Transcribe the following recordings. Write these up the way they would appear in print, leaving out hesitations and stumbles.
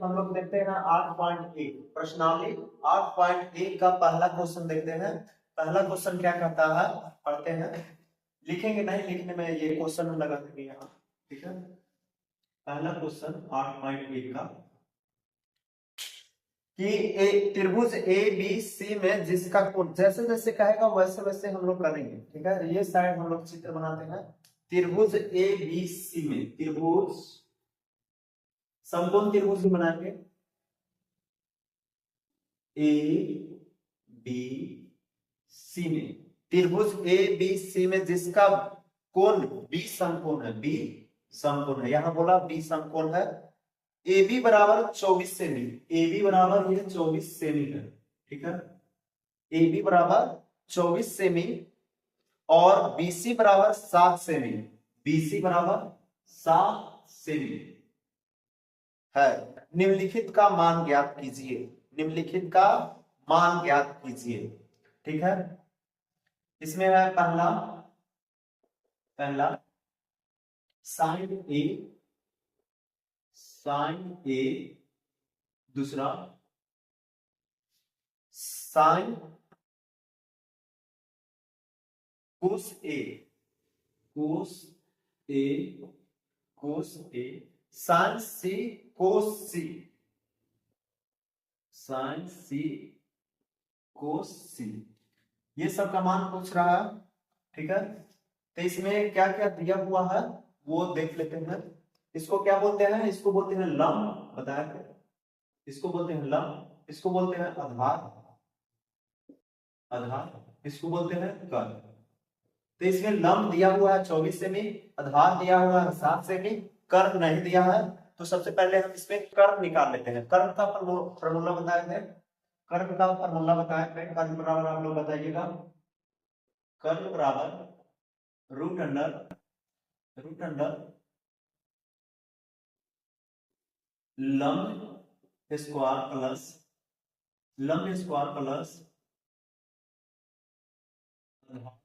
हम लोग देखते हैं 8.1 प्रश्नावली 8.1 का पहला क्वेश्चन देखते हैं। पहला क्वेश्चन क्या कहता है, पढ़ते हैं। लिखेंगे नहीं, लिखने में ये क्वेश्चन लगा देंगे यहाँ, ठीक है। पहला क्वेश्चन 8.1 का कि एक त्रिभुज ए बी सी में जिसका कोण, जैसे जैसे कहेगा वैसे वैसे हम लोग करेंगे, ठीक है। ये साइड हम लोग चित्र बनाते हैं। त्रिभुज ए बी सी में, त्रिभुज समकोण त्रिभुज भी बनाएंगे ए बी सी में, त्रिभुज ए बी सी में जिसका कोण बी समकोण है, बी समकोण है, यहां बोला बी समकोण है। ए बी बराबर 24 सेमी, ए बी बराबर ये 24 सेमी है, ठीक है। ए बी बराबर 24 सेमी और बीसी बराबर 7 सेमी, बीसी बराबर 7 सेमी है। निम्नलिखित का मान ज्ञात कीजिए, निम्नलिखित का मान ज्ञात कीजिए, ठीक है। इसमें है पहला साइन ए, साइन ए, दूसरा साइन कोस ए, कोस ए, कोस ए, साइन सी कोस सी, साइन सी कोस सी, ये सब का मान पूछ रहा है, ठीक है। तो इसमें क्या क्या दिया हुआ है वो देख लेते हैं। इसको क्या बोलते हैं, इसको बोलते हैं लंब, बताया था। इसको बोलते हैं लंब, इसको बोलते हैं आधार, आधार, इसको बोलते हैं कर्ण। तो इसमें लंब दिया हुआ है 24 सेमी, आधार दिया हुआ है 7 सेमी, कर्ण नहीं दिया है। तो सबसे पहले हम इसमें कर्ण निकाल लेते हैं। कर्ण का फॉर्मूला बताए थे, कर्ण का फॉर्मूला बताए थे। कर्ण बराबर आप लोग बताइएगा, कर्ण बराबर रूट अंडर लंब स्क्वायर प्लस लंब स्क्वायर प्लस आधार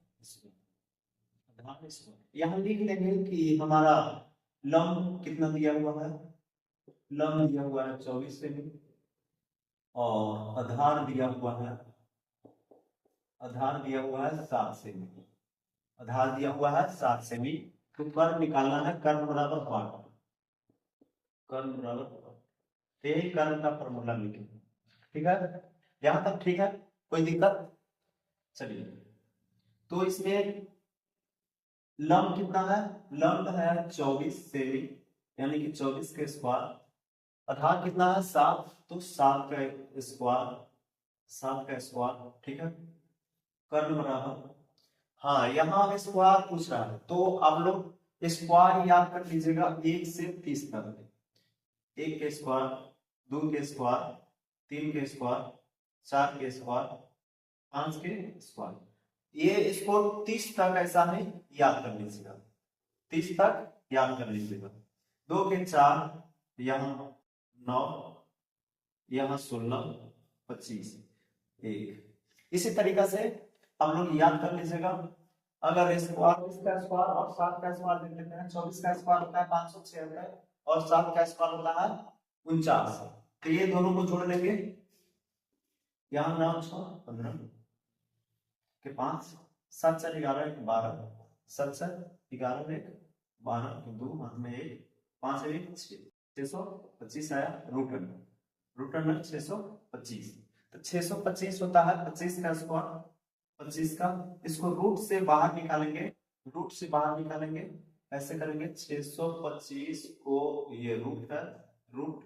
स्क्वायर। यहां लिख लेंगे कि हमारा लंब कितना दिया हुआ है, लंब दिया हुआ है 24 सेमी और आधार दिया हुआ है, आधार दिया हुआ है 7 सेमी, आधार दिया हुआ है 7 सेमी। तो कर्ण निकालना है, कर्ण बराबर 8, कर्ण बराबर यही कर्ण का फॉर्मूला लिखे, ठीक है। यहां तक ठीक है, कोई दिक्कत? चलिए, तो इसमें लंब कितना है, लंब है 24 सेमी, यानी कि 24 के स्क्वायर। आधार कितना है 7, तो 7 का स्क्वायर, 7 का स्क्वायर, ठीक है। कर्ण बराबर, हाँ यहाँ स्क्वायर पूछ रहा है तो आप लोग स्क्वायर याद कर लीजिएगा 1 से 30 तक। 1 के स्क्वायर, 2 के स्क्वायर, 3 के स्क्वायर, 4 के स्क्वायर, 5 के स्क्वायर, ये इसको 30 तक ऐसा है याद कर लीजिएगा, 30 तक याद कर लीजिएगा। 2 के 4, यहाँ 9, यहाँ 16, 25, 1। इसी तरीका से हम लोग याद कर लीजिएगा। अगर स्क्वायर, इसका स्क्वायर और 7 का स्क्वायर देख लेते हैं। 24 का स्क्वायर होता है 576 और 7 का स्क्वायर होता है 49। तो ये दोनों को जोड़ लेंगे, यहाँ 9 6 15 के 5, 7 4 11 12, 7 7 11 1 12 के 2 हाथ में 1, 5 1 625 आया रूट अंडर, रूट अंडर 625। तो 625 होता है 25 का स्क्वायर, 25 का, इसको रूट से बाहर निकालेंगे, रूट से बाहर निकालेंगे, ऐसे करेंगे 625 को, ये रूट है, रूट,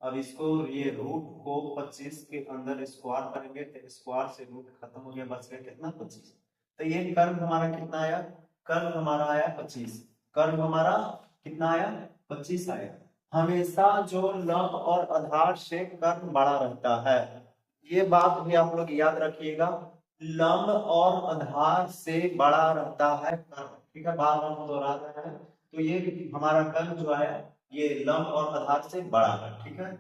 अब इसको ये रूट को 25 के अंदर स्क्वायर करेंगे तो स्क्वायर से रूट खत्म हो गया, बच गया कितना 25। तो ये कर्व हमारा कितना आया, कर्व हमारा आया 25, कर्व हमारा कितना आया 25 आया। हमेशा जो लंब और आधार से कर्व बड़ा रहता है, ये बात भी आप लोग याद रखिएगा, लंब और आधार से बड़ा रहता है कर्व, ठीक है। बार बार दोहरा रहे हैं, तो ये हमारा कर्व जो है ये लंब और आधार से बड़ा है, ठीक है।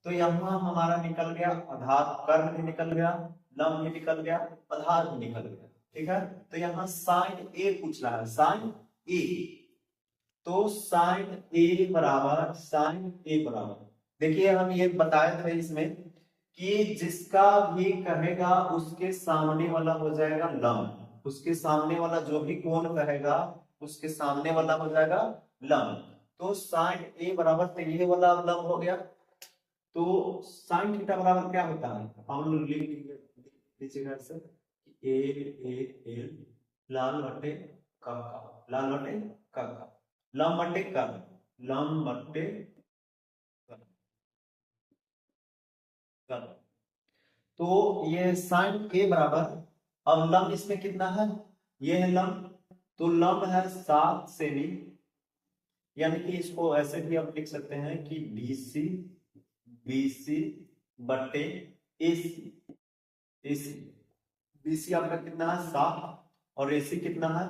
तो यहाँ हमारा निकल गया आधार, कर्व भी निकल गया, लंब भी निकल गया, आधार भी निकल गया, ठीक है। तो यहाँ साइन ए पूछ रहा है, साइन ए, तो साइन ए बराबर देखिए हम ये बताए थे इसमें कि जिसका भी कहेगा उसके सामने वाला हो जाएगा लंब, उसके सामने वाला जो भी कोण कहेगा उसके सामने वाला हो जाएगा लंब। तो साइन ए बराबर, तो ये वाला लंब हो गया। तो साइन थीटा बराबर क्या होता है, हम लोग लिख लीजिएगा से ए ए एल लाल बटे कक्का, लाल बटे कक्का, लंब बटे कर्ल, लंब बटे कर्ल। तो ये साइन ए बराबर, अब लंब इसमें कितना है, ये है लंब, तो लंब है 7 सेमी, यानी कि इसको ऐसे भी आप लिख सकते हैं कि बीसी, बीसी बटे एसी, एसी, बीसी आपका कितना है 7 और एसी कितना है,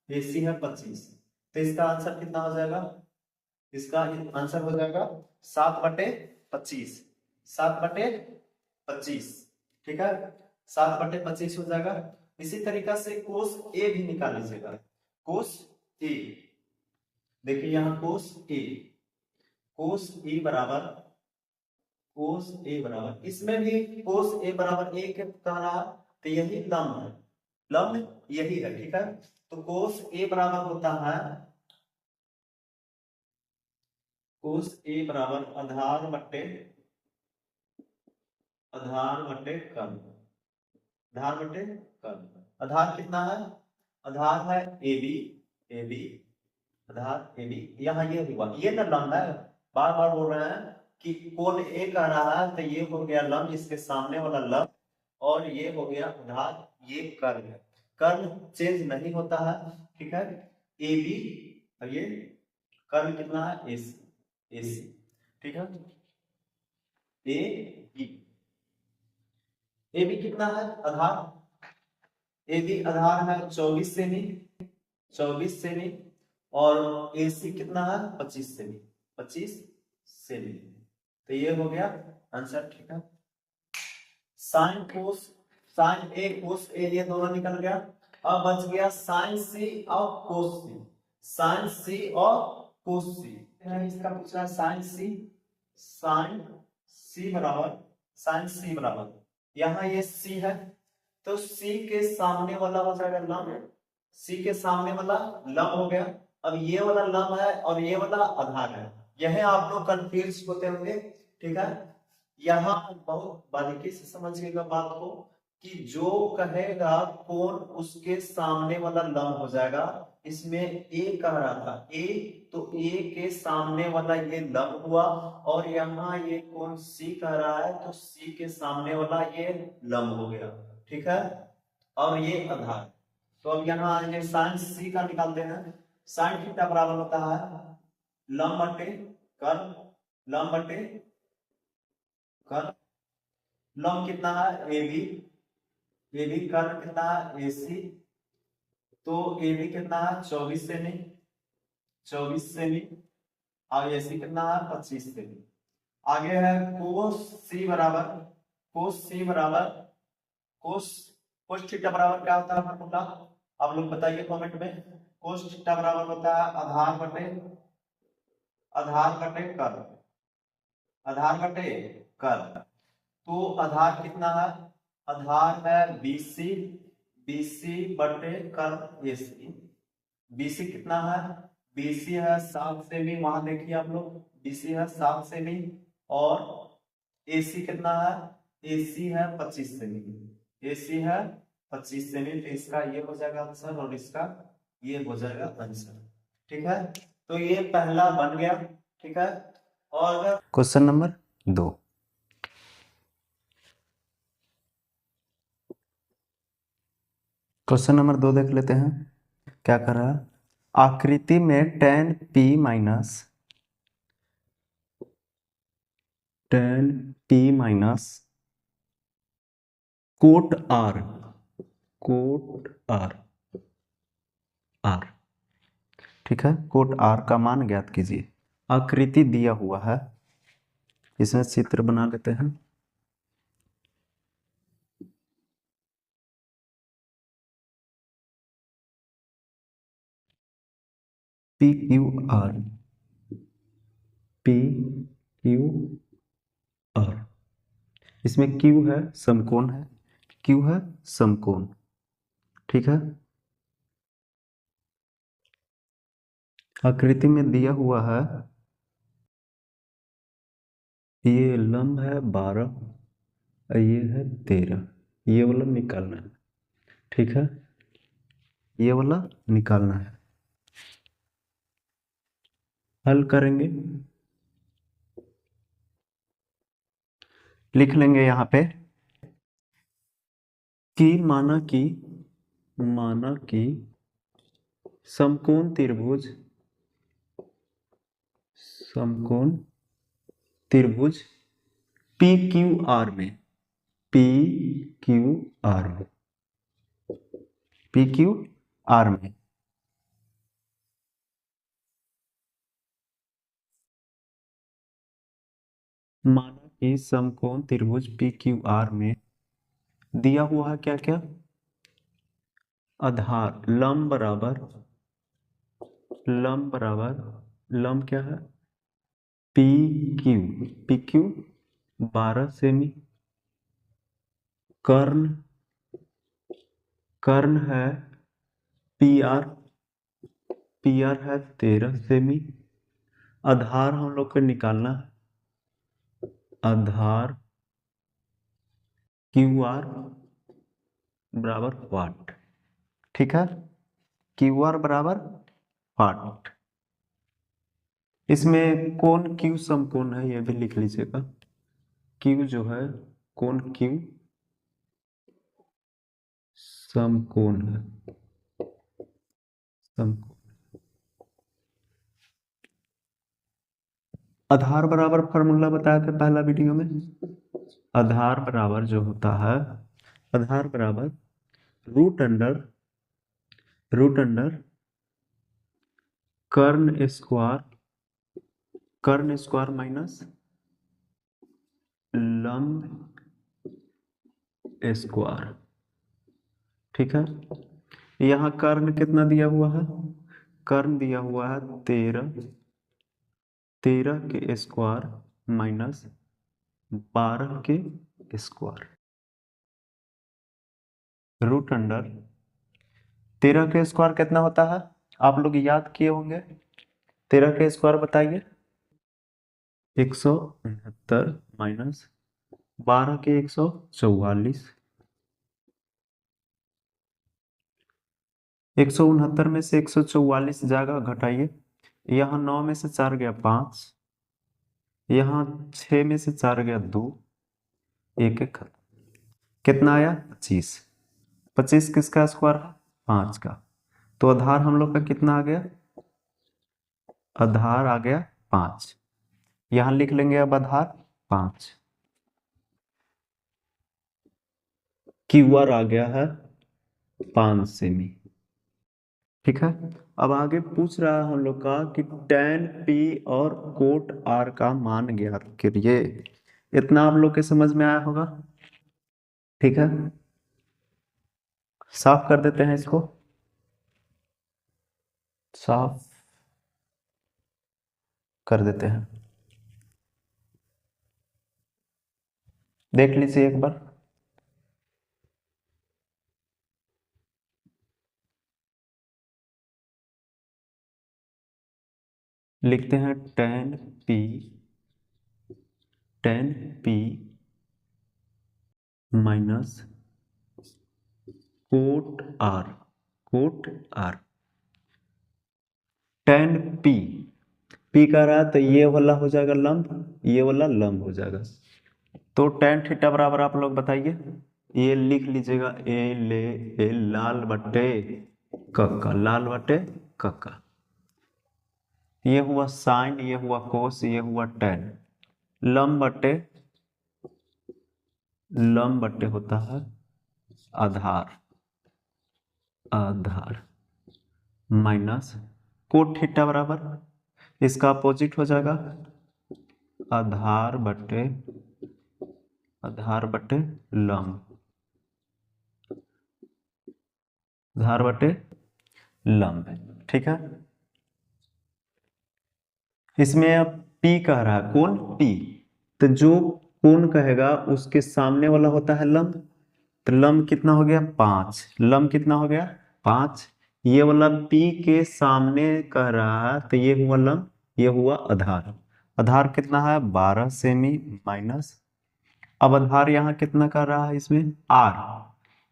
एसी है 25। तो इसका आंसर कितना हो जाएगा, इसका आंसर हो जाएगा 7/25, 7/25, ठीक है, 7/25 हो जाएगा। इसी तरीका से कोस ए भी निकाल लीजिएगा, कोस ए, देखिए यहां कोस ए, कोस ए बराबर, कोस ए बराबर, इसमें भी कोस ए बराबर एक कह रहा, तो यही लंब है, लंब यही है, ठीक है। तो कोस ए बराबर होता है, कोस ए बराबर आधार बट्टे, आधार बटे कर्ल, आधार बटे कर्ल। आधार कितना है, आधार है ए बी, ए बी, आधार ए बी, यहाँ ये हुआ, ये ना लंब है, बार बार बोल रहे हैं कि कोण ए कह रहा है, तो ये हो गया लंब, इसके सामने वाला लंब, और ये हो गया आधार, ये कर्ल है, कर्ल चेंज नहीं होता है, ठीक है। ए बी, और ये कर्ल कितना है, ए सी, ए सी, ठीक है। ए बी, ए बी कितना है आधार, ए बी आधार है 24 सेमी, 24 सेमी, और ए सी कितना है 25 सेमी, 25 सेमी। तो ये हो गया आंसर, ठीक है। साइन कोस, साइन ए कोस ए, ये दोनों निकल गया। अब बच गया साइन सी और कोस सी, साइन सी और कोस सी, इसका पूछ रहा है साइन सी, साइन सी बराबर, साइन सी बराबर, यहाँ ये सी है, तो सी के सामने वाला हो जाएगा लंब, सी के सामने वाला लंब हो गया। अब ये वाला लंब है और ये वाला आधार है, यह आप लोग कंफ्यूज होते होंगे, ठीक है। यहाँ बहुत बारीकी से समझिएगा बात को, कि जो कहेगा कोण उसके सामने वाला लंब हो जाएगा। इसमें ए कह रहा था, ए, तो ए के सामने वाला ये लंब हुआ, और यहाँ ये कोण सी कह रहा है, तो सी के सामने वाला ये लंब हो गया, ठीक है, और ये आधार। तो अब यहाँ आएंगे साइन सी का निकालते हैं, साइन थीटा बराबर होता है लंब बटे कर्ल, लंब बटे कर्ल, लंब कितना है ए बी, ए बी कर्ल कितना है ए सी, तो ए बी कितना है 24 सेमी, 24 सेमी, और ए सी कितना है 25 सेमी। आगे है कोस सी बराबर, कोस सी बराबर, कोस, कोस थीटा बराबर क्या होता है फॉर्मूला, आप लोग बताइए कमेंट में। कोस थीटा बराबर होता है आधार बटे, आधार बटे कर्ल, आधार बटे कर्ल। तो आधार कितना है, आधार है बीसी, बीसी बटे कर्ल एसी, बीसी कितना है, बीसी है 7 सेमी, वहां देखिए आप लोग, बीसी है 7 सेमी, और एसी कितना है, एसी है 25 सेमी, एसी है 25 सेमी। तो इसका ये हो जाएगा आंसर, और इसका ये हो जाएगा आंसर, ठीक है। तो ये पहला बन गया, ठीक है। और अगर क्वेश्चन नंबर 2, क्वेश्चन नंबर 2 देख लेते हैं, क्या कर रहा है। आकृति में tan p minus, tan p minus cot r, cot r, r, ठीक है, कोट r का मान ज्ञात कीजिए। आकृति दिया हुआ है, इसमें चित्र बना लेते हैं। P Q R, P Q R. इसमें Q है, समकोण है, Q है समकोण, ठीक है। आकृति में दिया हुआ है, ये लंब है 12, ये है 13, ये वाला निकालना है, ठीक है, ये वाला निकालना है। हल करेंगे, लिख लेंगे यहाँ पे कि माना कि समकोण त्रिभुज पी क्यू आर में पी क्यू आर में पी क्यू आर में माना कि समकोण त्रिभुज पी क्यू आर में दिया हुआ है क्या क्या, आधार लंब लंब क्या है, पी क्यू 12 सेमी, कर्ण है पी आर है 13 सेमी। आधार हम लोग को निकालना है, आधार क्यू आर बराबर वाट, ठीक है, क्यू आर बराबर वाट। इसमें कोण क्यू समकोण है, ये भी लिख लीजिएगा, क्यू जो है कोण क्यू समकोण है, समकोण। आधार बराबर फॉर्मूला बताया था पहला वीडियो में, आधार बराबर जो होता है, आधार बराबर रूट अंडर कर्ण स्क्वायर माइनस लंब स्क्वायर, ठीक है। यहाँ कर्ण कितना दिया हुआ है, कर्ण दिया हुआ है 13 के स्क्वायर माइनस 12 के स्क्वायर, रूट अंडर 13 के स्क्वायर कितना होता है, आप लोग याद किए होंगे, 13 के स्क्वायर बताइए, 169 माइनस 12 के 144, 169 में से 144 जाएगा, घटाइए, यहाँ 9 में से 4 गया 5, यहाँ 6 में से 4 गया 2, एक एक खत्म, कितना आया 25, 25 किसका स्क्वायर है 5 का, तो आधार हम लोग का कितना आ गया, आधार आ गया 5, यहां लिख लेंगे अब आधार 5, क्यू आर आ गया है 5 सेमी, ठीक है। अब आगे पूछ रहा है हम लोग का कि tan P और कोट R का मान ज्ञात करिए, इतना आप लोग के समझ में आया होगा, ठीक है। साफ कर देते हैं इसको, साफ कर देते हैं, देख लीजिए एक बार, लिखते हैं tan P minus cot R tan P का रहा तो ये वाला हो जाएगा लंब, ये वाला लंब हो जाएगा, तो tan थीटा बराबर आप लोग बताइए, ये लिख लीजिएगा ए लाल बटे कक्का, ये हुआ साइन, ये हुआ कोस, ये हुआ tan, लंब बटे होता है आधार माइनस कोट थीटा बराबर, इसका अपोजिट हो जाएगा आधार बटे लंब, आधार बटे लंब, ठीक है। इसमें अब P कह रहा है, कौन P, तो जो कोण कहेगा उसके सामने वाला होता है लंब। तो लंब कितना हो गया 5, लंब कितना हो गया 5। ये वाला P के सामने कह रहा है तो ये हुआ लंब, ये हुआ आधार। आधार कितना है 12 सेमी माइनस, अब आधार यहाँ कितना कर रहा है इसमें R,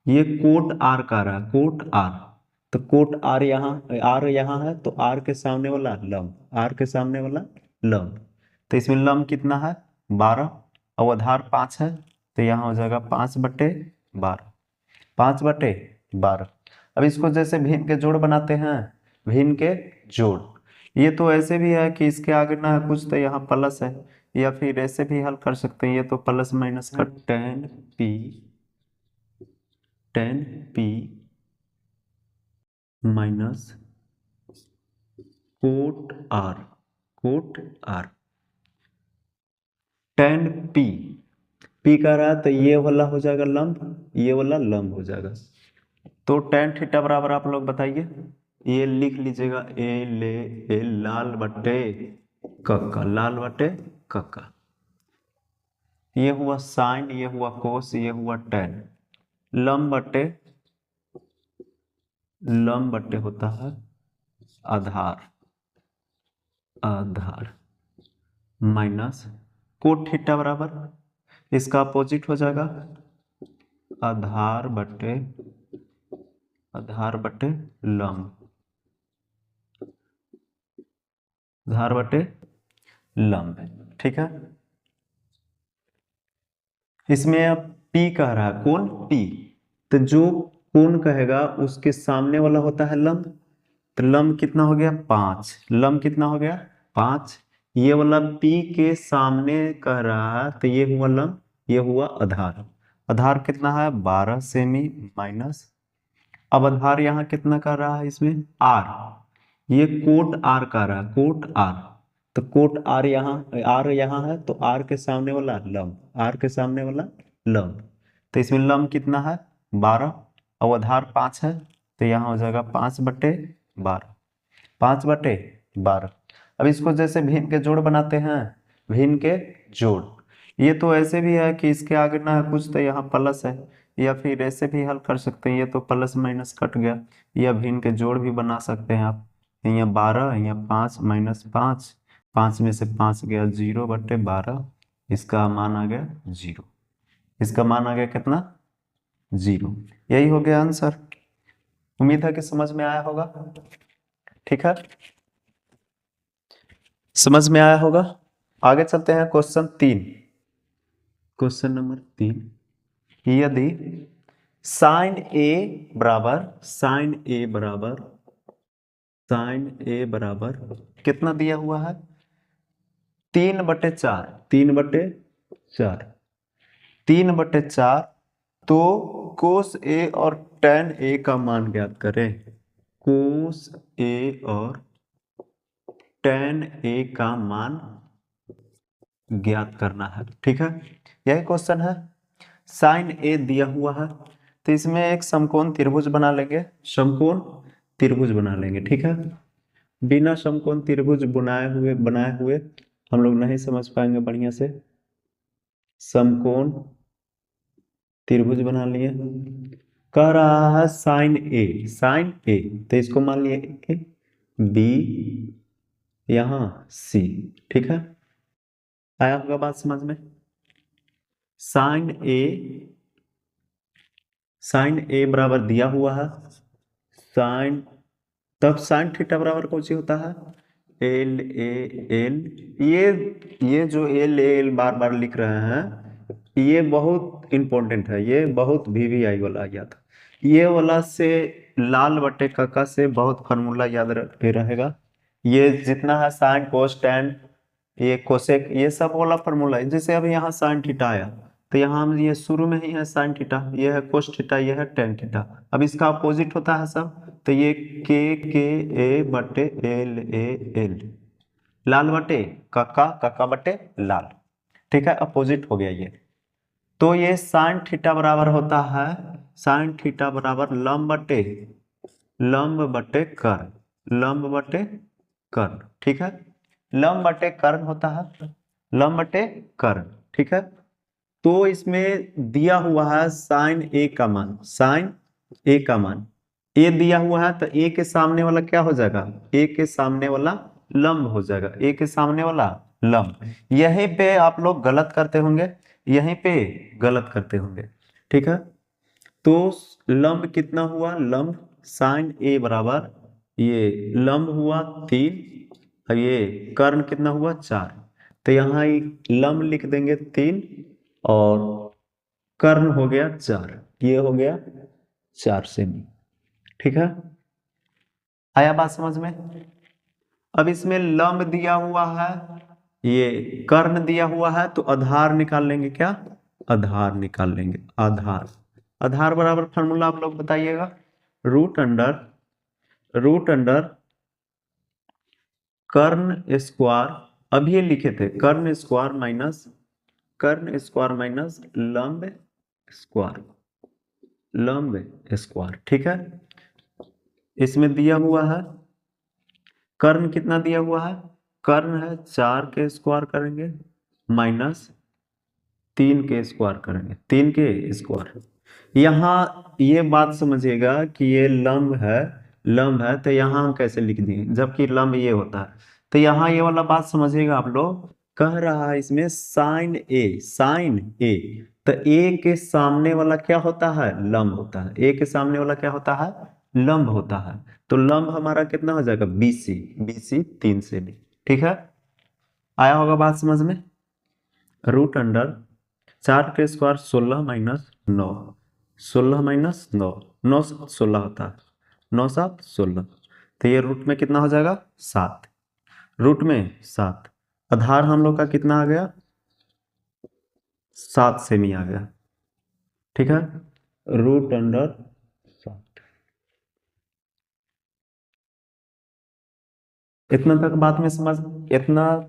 ये कोट R कर रहा है, कोट R। तो कोट R यहाँ है तो R के सामने वाला लंब, R के सामने वाला लंब। तो इसमें लंब कितना है 12 और आधार 5 है, तो यहाँ हो जाएगा 5/12, 5/12। अब इसको जैसे भिन्न के जोड़ बनाते हैं, भिन्न के जोड़, ये तो ऐसे भी है कि इसके आगे ना है कुछ तो यहाँ प्लस है, या फिर ऐसे भी हल कर सकते हैं, ये तो प्लस माइनस का tan p minus cot r tan p का रहा तो ये वाला हो जाएगा लंब, ये वाला लंब हो जाएगा। तो tan थीटा बराबर आप लोग बताइए, ये लिख लीजिएगा ए लाल बटे कक्का, लाल बटे कक्का। ये हुआ साइन, ये हुआ कोस, ये हुआ tan। लंब बटे होता है आधार, आधार माइनस कोट थीटा बराबर इसका अपोजिट हो जाएगा आधार बटे लंब, आधार बटे लंब। ठीक है, इसमें अब P कह रहा है, कौन P, तो जो कोण कहेगा उसके सामने वाला होता है लंब। तो लंब कितना हो गया 5, लंब कितना हो गया 5। ये वाला P के सामने कह रहा है तो ये हुआ लंब, ये हुआ आधार। आधार कितना है 12 सेमी माइनस, अब आधार यहाँ कितना कर रहा है इसमें R, ये कोट R कर रहा है, कोट R। तो कोट R यहाँ है तो R के सामने वाला लंब, R के सामने वाला लंब। तो इसमें लंब कितना है 12 और आधार 5 है, तो यहाँ हो जाएगा 5/12, 5/12। अब इसको जैसे भिन्न के जोड़ बनाते हैं, भिन्न के जोड़, ये तो ऐसे भी है कि इसके आगे ना है कुछ तो यहाँ प्लस है, या फिर ऐसे भी हल कर सकते हैं, ये तो प्लस माइनस कट गया, या भिन्न के जोड़ भी बना सकते हैं आप। यहाँ 12, यहाँ 5 माइनस 5, 5 में से 5 गया 0/12, इसका मान आ गया 0, इसका मान आ गया कितना 0। यही हो गया आंसर। उम्मीद है कि समझ में आया होगा। ठीक है, समझ में आया होगा। आगे चलते हैं क्वेश्चन 3। क्वेश्चन नंबर 3, यदि साइन ए बराबर कितना दिया हुआ है 3/4, 3/4, तो कोस ए और tan ए का मान ज्ञात करें। कोस ए और tan ए का मान ज्ञात करना है। ठीक है, यही क्वेश्चन है। साइन ए दिया हुआ है तो इसमें एक समकोण त्रिभुज बना लेंगे, समकोण त्रिभुज बना लेंगे। ठीक है, बिना समकोण त्रिभुज बनाए हुए हम लोग नहीं समझ पाएंगे बढ़िया से। समकोण त्रिभुज बना लिए, कह रहा है साइन ए, तो इसको मान लिए ए, बी, यहाँ सी। ठीक है, आया होगा बात समझ में। साइन ए बराबर दिया हुआ है, साइन, तब साइन थीटा बराबर कौन सी होता है एल ए एल। ये जो एल ए एल बार बार लिख रहे हैं, ये बहुत इंपॉर्टेंट है, ये बहुत VVI वाला आ गया था। ये वाला से लाल बटे कक्का से बहुत फार्मूला याद रहेगा। ये जितना है साइन कोस टैन, ये कोसेक, ये सब वाला फार्मूला है। जैसे अभी यहाँ साइन थीटा आया तो यहाँ हम ये शुरू में ही है साइन थीटा, ये है कोस थीटा, ये है टेन थीटा। अब इसका अपोजिट होता है सब, तो ये के ए बटे एल ए एल, लाल बटे कक्का, कक्का बटे लाल। ठीक है, अपोजिट हो गया ये। तो ये साइन थीटा बराबर होता है, साइन थीटा बराबर लंब बटे कर्ण, लंब बटे कर्ण। ठीक है, लंब बटे कर्ण होता है, लंब बटे कर्ण। ठीक है, तो इसमें दिया हुआ है साइन ए का मान, साइन ए का मान ए दिया हुआ है, तो ए के सामने वाला क्या हो जाएगा, ए के सामने वाला लंब हो जाएगा, ए के सामने वाला लंब। यहीं पे आप लोग गलत करते होंगे, यहीं पे गलत करते होंगे, ठीक है। तो लंब कितना हुआ, लंब साइन ए बराबर ये लंब हुआ 3 और ये कर्ण कितना हुआ 4। तो यहाँ लंब लिख देंगे 3 और कर्ण हो गया 4, ये हो गया 4 सेमी, ठीक है। आया बात समझ में। अब इसमें लंब दिया हुआ है, ये कर्ण दिया हुआ है, तो आधार निकाल लेंगे, क्या आधार निकाल लेंगे, आधार। आधार बराबर फार्मूला आप लोग बताइएगा, रूट अंडर कर्ण स्क्वायर, अभी ये लिखे थे कर्ण स्क्वायर माइनस लंब स्क्वायर, ठीक है। इसमें दिया हुआ है कर्ण कितना दिया हुआ है, कर्ण है 4 के स्क्वायर करेंगे माइनस 3 के स्क्वायर करेंगे, 3 के स्क्वायर। यहाँ ये बात समझिएगा कि ये लंब है, तो यहाँ हम कैसे लिख दिए जबकि लंब ये होता है। तो यहाँ ये वाला बात समझिएगा आप लोग, कह रहा है इसमें साइन ए, तो ए के सामने वाला क्या होता है, लंब होता है, ए के सामने वाला क्या होता है, लंब होता है। तो लंब हमारा कितना हो जाएगा, बीसी 3 से भी, ठीक है। आया होगा बात समझ में। रूट अंडर 4 के स्क्वायर 16 माइनस 9, 16 माइनस 9, 9 7 16 होता है, 9 7 16। तो ये रूट में कितना हो जाएगा 7, रूट में 7। आधार हम लोग का कितना आ गया, 7 सेमी आ गया, ठीक है। Root under 7। इतना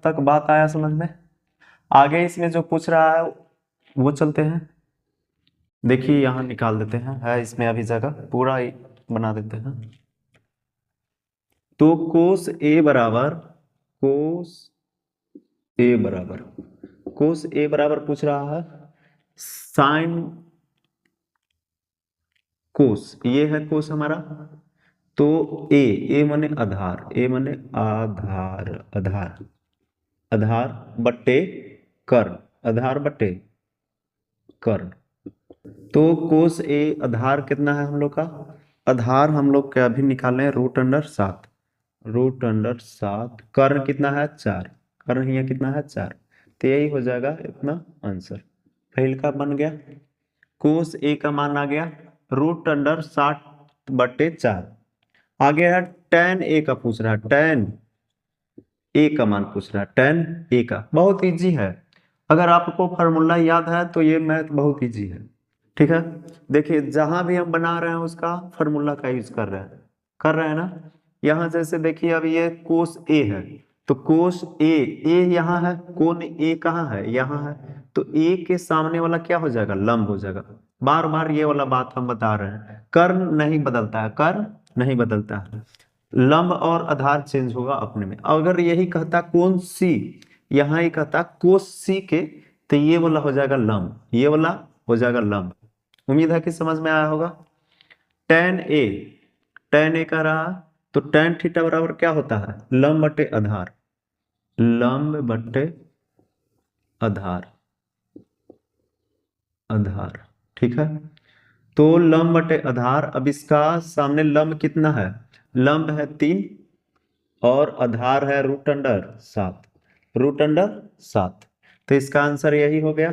तक बात आया समझ में। आगे इसमें जो पूछ रहा है वो चलते हैं, देखिए यहाँ निकाल देते हैं, है इसमें अभी जगह, पूरा ही बना देते हैं। तो कोस ए बराबर पूछ रहा है साइन कोस, ये है कोस हमारा। तो ए माने आधार बट्टे कर्ण। तो कोस ए आधार कितना है हम लोग का, आधार हम लोग का अभी निकाले रूट अंडर 7, कर्ण कितना है 4, कर्ण यहाँ कितना है 4। तो यही हो जाएगा इतना आंसर, पहल का बन गया। कोस ए का मान आ गया रूट अंडर 60/4। आगे है tan ए का पूछ रहा है, tan ए का मान पूछ रहा है, tan ए का बहुत इजी है। अगर आपको फार्मूला याद है तो ये मैथ बहुत इजी है, ठीक है। देखिए जहां भी हम बना रहे हैं उसका फार्मूला का यूज कर रहे हैं ना। यहाँ जैसे देखिए अब ये कोस ए है, तो कोस ए यहाँ है, कोण ए कहाँ है, यहाँ है। तो ए के सामने वाला क्या हो जाएगा, लंब हो जाएगा। बार बार ये वाला बात हम बता रहे हैं, कर्ण नहीं बदलता है, लंब और आधार चेंज होगा अपने में। अगर यही कहता कोण सी, यहाँ ही कहता कोस सी के, तो ये वाला हो जाएगा लंब, ये वाला हो जाएगा लंब। उम्मीद है कि समझ में आया होगा। tan ए कह रहा, तो tan थीटा बराबर क्या होता है, लंब बटे आधार, ठीक है। तो लंब बटे आधार, अब इसका सामने लंब कितना है, लंब है 3 और आधार है रूट अंडर 7। तो इसका आंसर यही हो गया।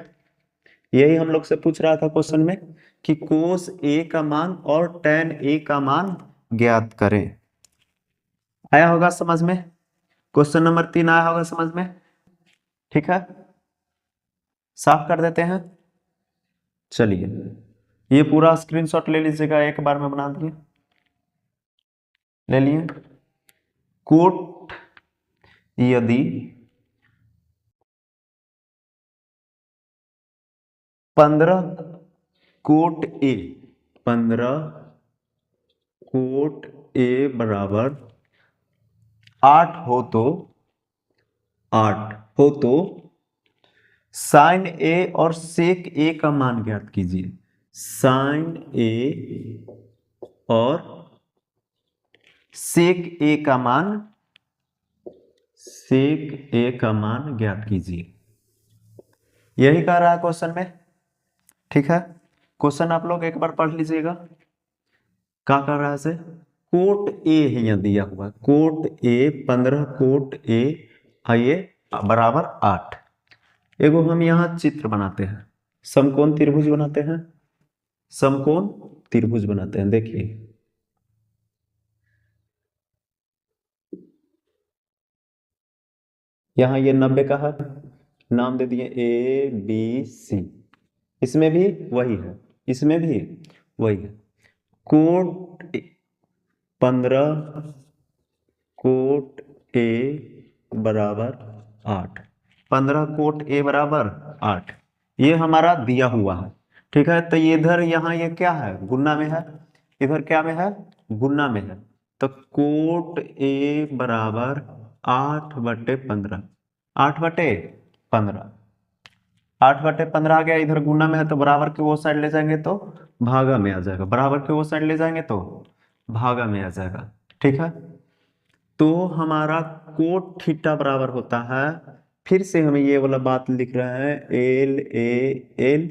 यही हम लोग से पूछ रहा था क्वेश्चन में कि कोस ए का मान और tan ए का मान ज्ञात करें। आया होगा समझ में, क्वेश्चन नंबर 3 आया होगा समझ में, ठीक है। साफ कर देते हैं, चलिए ये पूरा स्क्रीनशॉट ले लीजिएगा, एक बार में बना दिए, ले लिए। कोट यदि 15 कोट ए बराबर 8 हो तो साइन ए और सेक ए का मान ज्ञात कीजिए। साइन ए और सेक ए का मान, सेक ए का मान ज्ञात कीजिए। यही कह रहा है क्वेश्चन में। ठीक है, क्वेश्चन आप लोग एक बार पढ़ लीजिएगा। क्या कर रहा है से, कोट ए यहाँ दिया हुआ, कोट ए 15, कोट ए आइए बराबर 8। एगो हम यहाँ चित्र बनाते हैं, समकोण त्रिभुज बनाते हैं, समकोण त्रिभुज बनाते हैं। देखिए यहाँ ये 90 का है, नाम दे दिए ए बी सी। इसमें भी वही है, इसमें भी वही है। कोट 15, कोट ए बराबर 8, 15 कोट ए बराबर 8, ये हमारा दिया हुआ है। ठीक है, तो इधर यहाँ ये क्या है, गुना में है, इधर क्या में है, गुना में है। तो कोट ए बराबर 8/15, 8/15, 8/15 आ गया। इधर गुना में है तो बराबर के वो साइड ले जाएंगे तो भागा में आ जाएगा, बराबर के वो साइड ले जाएंगे तो भागा में आ जाएगा। ठीक है, तो हमारा कोट थीटा बराबर होता है, फिर से हमें ये वाला बात लिख रहा है, एल ए एल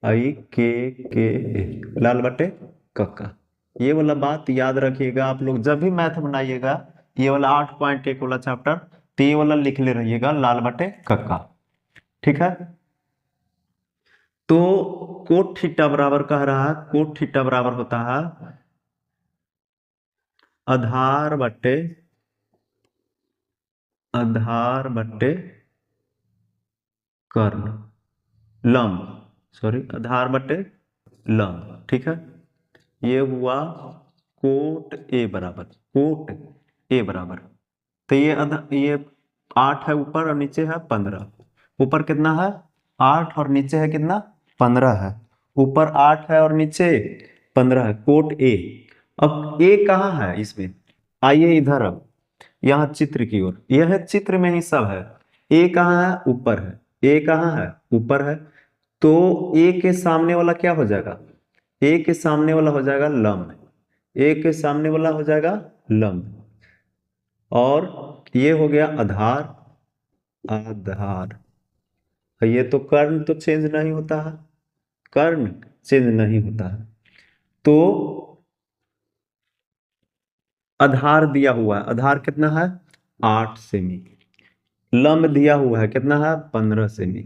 आई के ए, लाल बटे कक्का। ये वाला बात याद रखिएगा आप लोग, जब भी मैथ बनाइएगा ये वाला 8.1 वाला चैप्टर, तो ये वाला लिख ले रहिएगा, लाल बटे कक्का। ठीक है, तो कोट थीटा बराबर कह रहा है, कोट थीटा बराबर होता है आधार बटे कर्ण, लंब, सॉरी आधार बटे लंब। ठीक है, ये हुआ कोट ए बराबर, कोट ए बराबर। तो ये 8 है ऊपर और नीचे है 15। ऊपर कितना है 8 और नीचे है कितना 15 है। ऊपर 8 है और नीचे 15 है, कोट ए। अब ए कहाँ है इसमें, आइए इधर, अब यहाँ चित्र की ओर, यह चित्र में ही सब है। ए कहाँ है, ऊपर है, ए कहाँ है, ऊपर है। तो ए के सामने वाला क्या हो जाएगा, ए के सामने वाला हो जाएगा लंब, ए के सामने वाला हो जाएगा लंब। और ये हो गया आधार, आधार। ये तो कर्ण तो चेंज नहीं होता है, कर्ण चेंज नहीं होता है। तो आधार दिया हुआ है, आधार कितना है 8 सेमी। लंब दिया हुआ है कितना है 15 सेमी।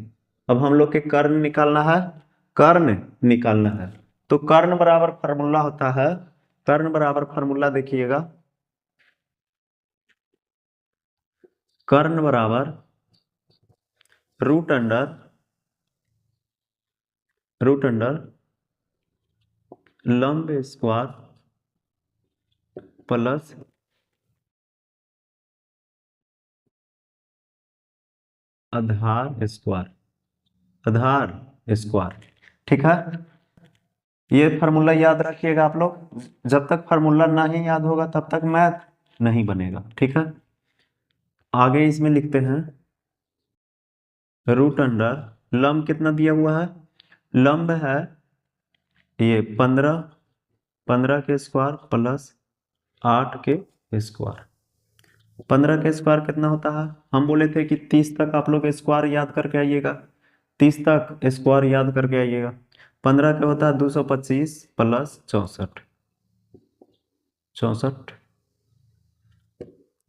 अब हम लोग के कर्ण निकालना है, कर्ण निकालना है। तो कर्ण बराबर फार्मूला होता है, कर्ण बराबर फार्मूला देखिएगा, कर्ण बराबर रूट अंडर लंब स्क्वायर प्लस आधार स्क्वायर, आधार स्क्वायर। ठीक है, ये फार्मूला याद रखिएगा आप लोग, जब तक फार्मूला नहीं याद होगा तब तक मैथ नहीं बनेगा। ठीक है, आगे इसमें लिखते हैं रूट अंडर, लंब कितना दिया हुआ है, लंब है ये 15, 15 के स्क्वायर प्लस 8 के स्क्वायर। 15 के स्क्वायर कितना होता है, हम बोले थे कि 30 तक आप लोग स्क्वायर याद करके आइएगा, 30 तक स्क्वायर याद करके आइएगा। 15 का होता है 225 प्लस 64, 64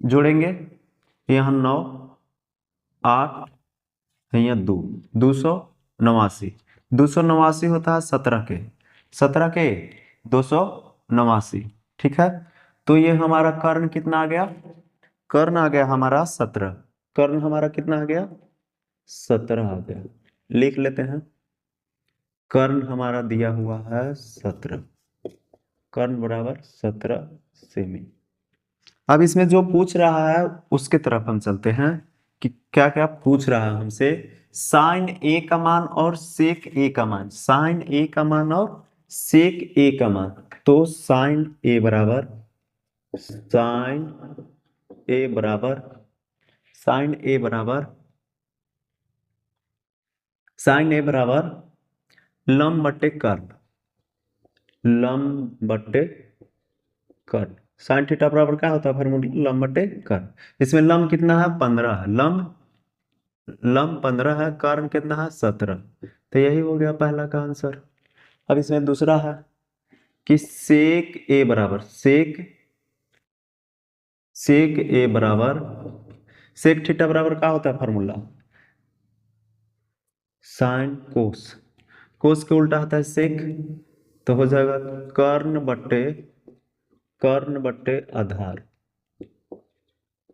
जोड़ेंगे, यहाँ 9, 8 यहाँ 2, 289, 289 होता है 17 के, 17 के 289। ठीक है, तो ये हमारा कर्ण कितना आ गया, कर्ण आ गया हमारा 17, कर्ण हमारा कितना आ गया 17 आ गया। लिख लेते हैं, कर्ण हमारा दिया हुआ है 17, कर्ण बराबर 17 सेमी। अब इसमें जो पूछ रहा है उसके तरफ हम चलते हैं कि क्या क्या पूछ रहा है हमसे। साइन ए का मान और सेक ए का मान, साइन ए का मान और सेक ए का मान। तो साइन ए बराबर, साइन ए बराबर, साइन ए बराबर साइन ए बराबर लंब बटे कर्ण, लंब बटे कर्ण। साइन थीटा बराबर क्या होता है फॉर्मूला, लंब बटे कर्ण। इसमें लंब कितना है 15 है, लंब 15 है, कर्ण कितना है 17। तो यही हो गया पहला का आंसर। अब इसमें दूसरा है कि सेक ए बराबर सेक ए बराबर सेक थीटा बराबर क्या होता है फॉर्मूला, साइन कोस के उल्टा होता है सेक। तो हो जाएगा कर्ण बटे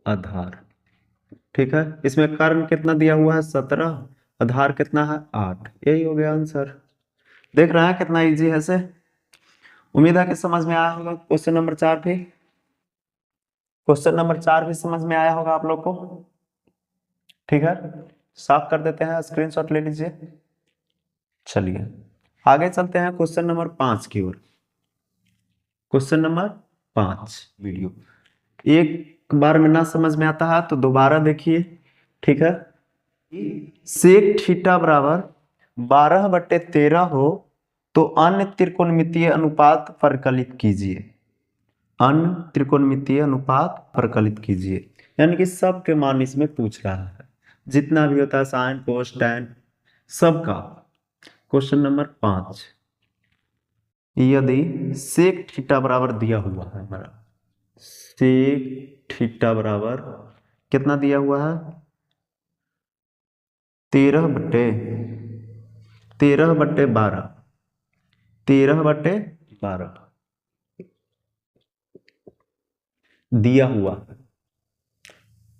आधार। ठीक है, इसमें कर्ण कितना दिया हुआ है 17, आधार कितना है 8। यही हो गया आंसर। देख रहे हैं कितना इजी है से। उम्मीद है कि समझ में आया होगा। क्वेश्चन नंबर 4 भी समझ में आया होगा आप लोग को। ठीक है, साफ कर देते हैं, स्क्रीनशॉट ले लीजिए। चलिए आगे चलते हैं क्वेश्चन नंबर 5 की ओर। क्वेश्चन नंबर 5 वीडियो एक बार में ना समझ में आता है तो दोबारा देखिए। ठीक है, सेक थीटा बराबर 12/13 हो तो अन्य त्रिकोणमितीय अनुपात परिकलित कीजिए। अन्य त्रिकोणमितीय अनुपात परिकलित कीजिए, यानी कि सब के मान इसमें पूछ रहा है, जितना भी होता है साइन कोस टैन सबका। क्वेश्चन नंबर 5, यदि सेक थीटा बराबर दिया हुआ है हमारा, सेक थीटा बराबर कितना दिया हुआ है 13/12 दिया हुआ है,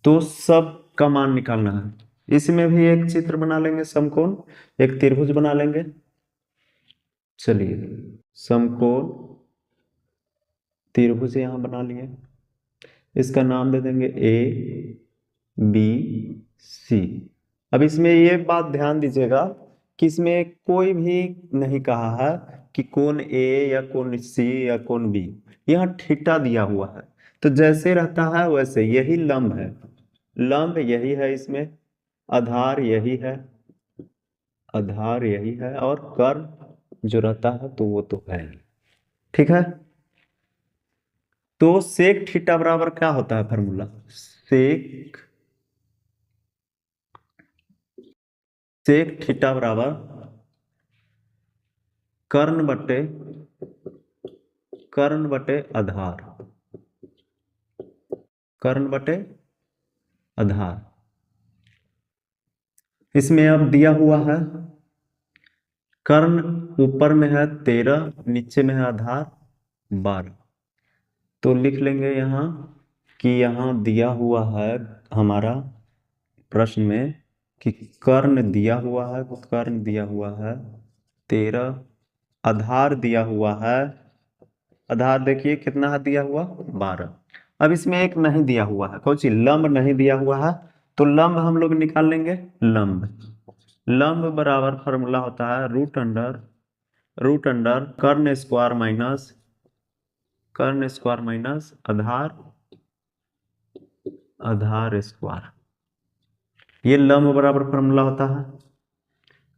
तो सब का मान निकालना है। इसमें भी एक चित्र बना लेंगे समकोण, एक त्रिभुज बना लेंगे। चलिए समकोण त्रिभुज यहां बना लिए, इसका नाम दे देंगे ABC। अब इसमें ये बात ध्यान दीजिएगा कि इसमें कोई भी नहीं कहा है कि कोण A या कोण C या कोण B, यहाँ थीटा दिया हुआ है। तो जैसे रहता है वैसे, यही लंब है, लंब यही है, इसमें आधार यही है और कर्ण जो रहता है तो वो तो है। ठीक है, तो सेक थीटा बराबर क्या होता है फॉर्मूला, सेक थीटा बराबर कर्ण बटे आधार। इसमें अब दिया हुआ है कर्ण ऊपर में है 13, नीचे में है आधार 12। तो लिख लेंगे यहाँ कि यहाँ दिया हुआ है हमारा प्रश्न में कि कर्ण दिया हुआ है 13, आधार दिया हुआ है, आधार देखिए कितना है दिया हुआ 12। अब इसमें एक नहीं दिया हुआ है, कौन सी, लंब नहीं दिया हुआ है। तो लंब हम लोग निकाल लेंगे, लंब बराबर फॉर्मूला होता है रूट अंडर कर्ण स्क्वायर माइनस आधार स्क्वायर। ये लंब बराबर फॉर्मूला होता है।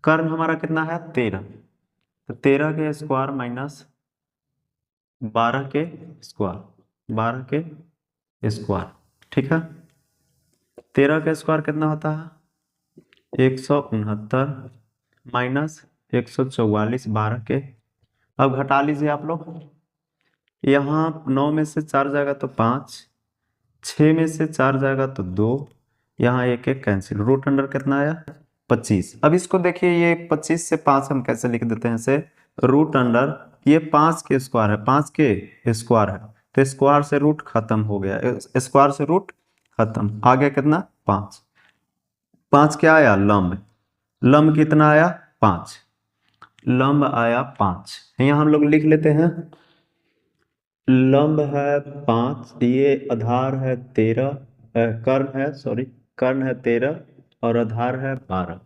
कर्ण हमारा कितना है 13, तो 13 के स्क्वायर माइनस 12 के स्क्वायर। ठीक है, 13 का स्क्वायर कितना होता है 169 माइनस 144 12 के। अब घटा लीजिए आप लोग, यहाँ 9 में से 4 जाएगा तो 5, 6 में से 4 जाएगा तो 2, यहाँ एक कैंसिल, रूट अंडर कितना आया 25। अब इसको देखिए, ये 25 से 5 हम कैसे लिख देते हैं इसे, रूट अंडर, ये 5 के स्क्वायर है, 5 के स्क्वायर है, तो स्क्वायर से रूट खत्म हो गया, स्क्वायर से रूट खत्म, आ गया कितना 5। 5 क्या आया लंब कितना आया 5, लंब आया 5। यहाँ हम लोग लिख लेते हैं, लंब है 5, ये आधार है 13, कर्ण है 13 और आधार है 12।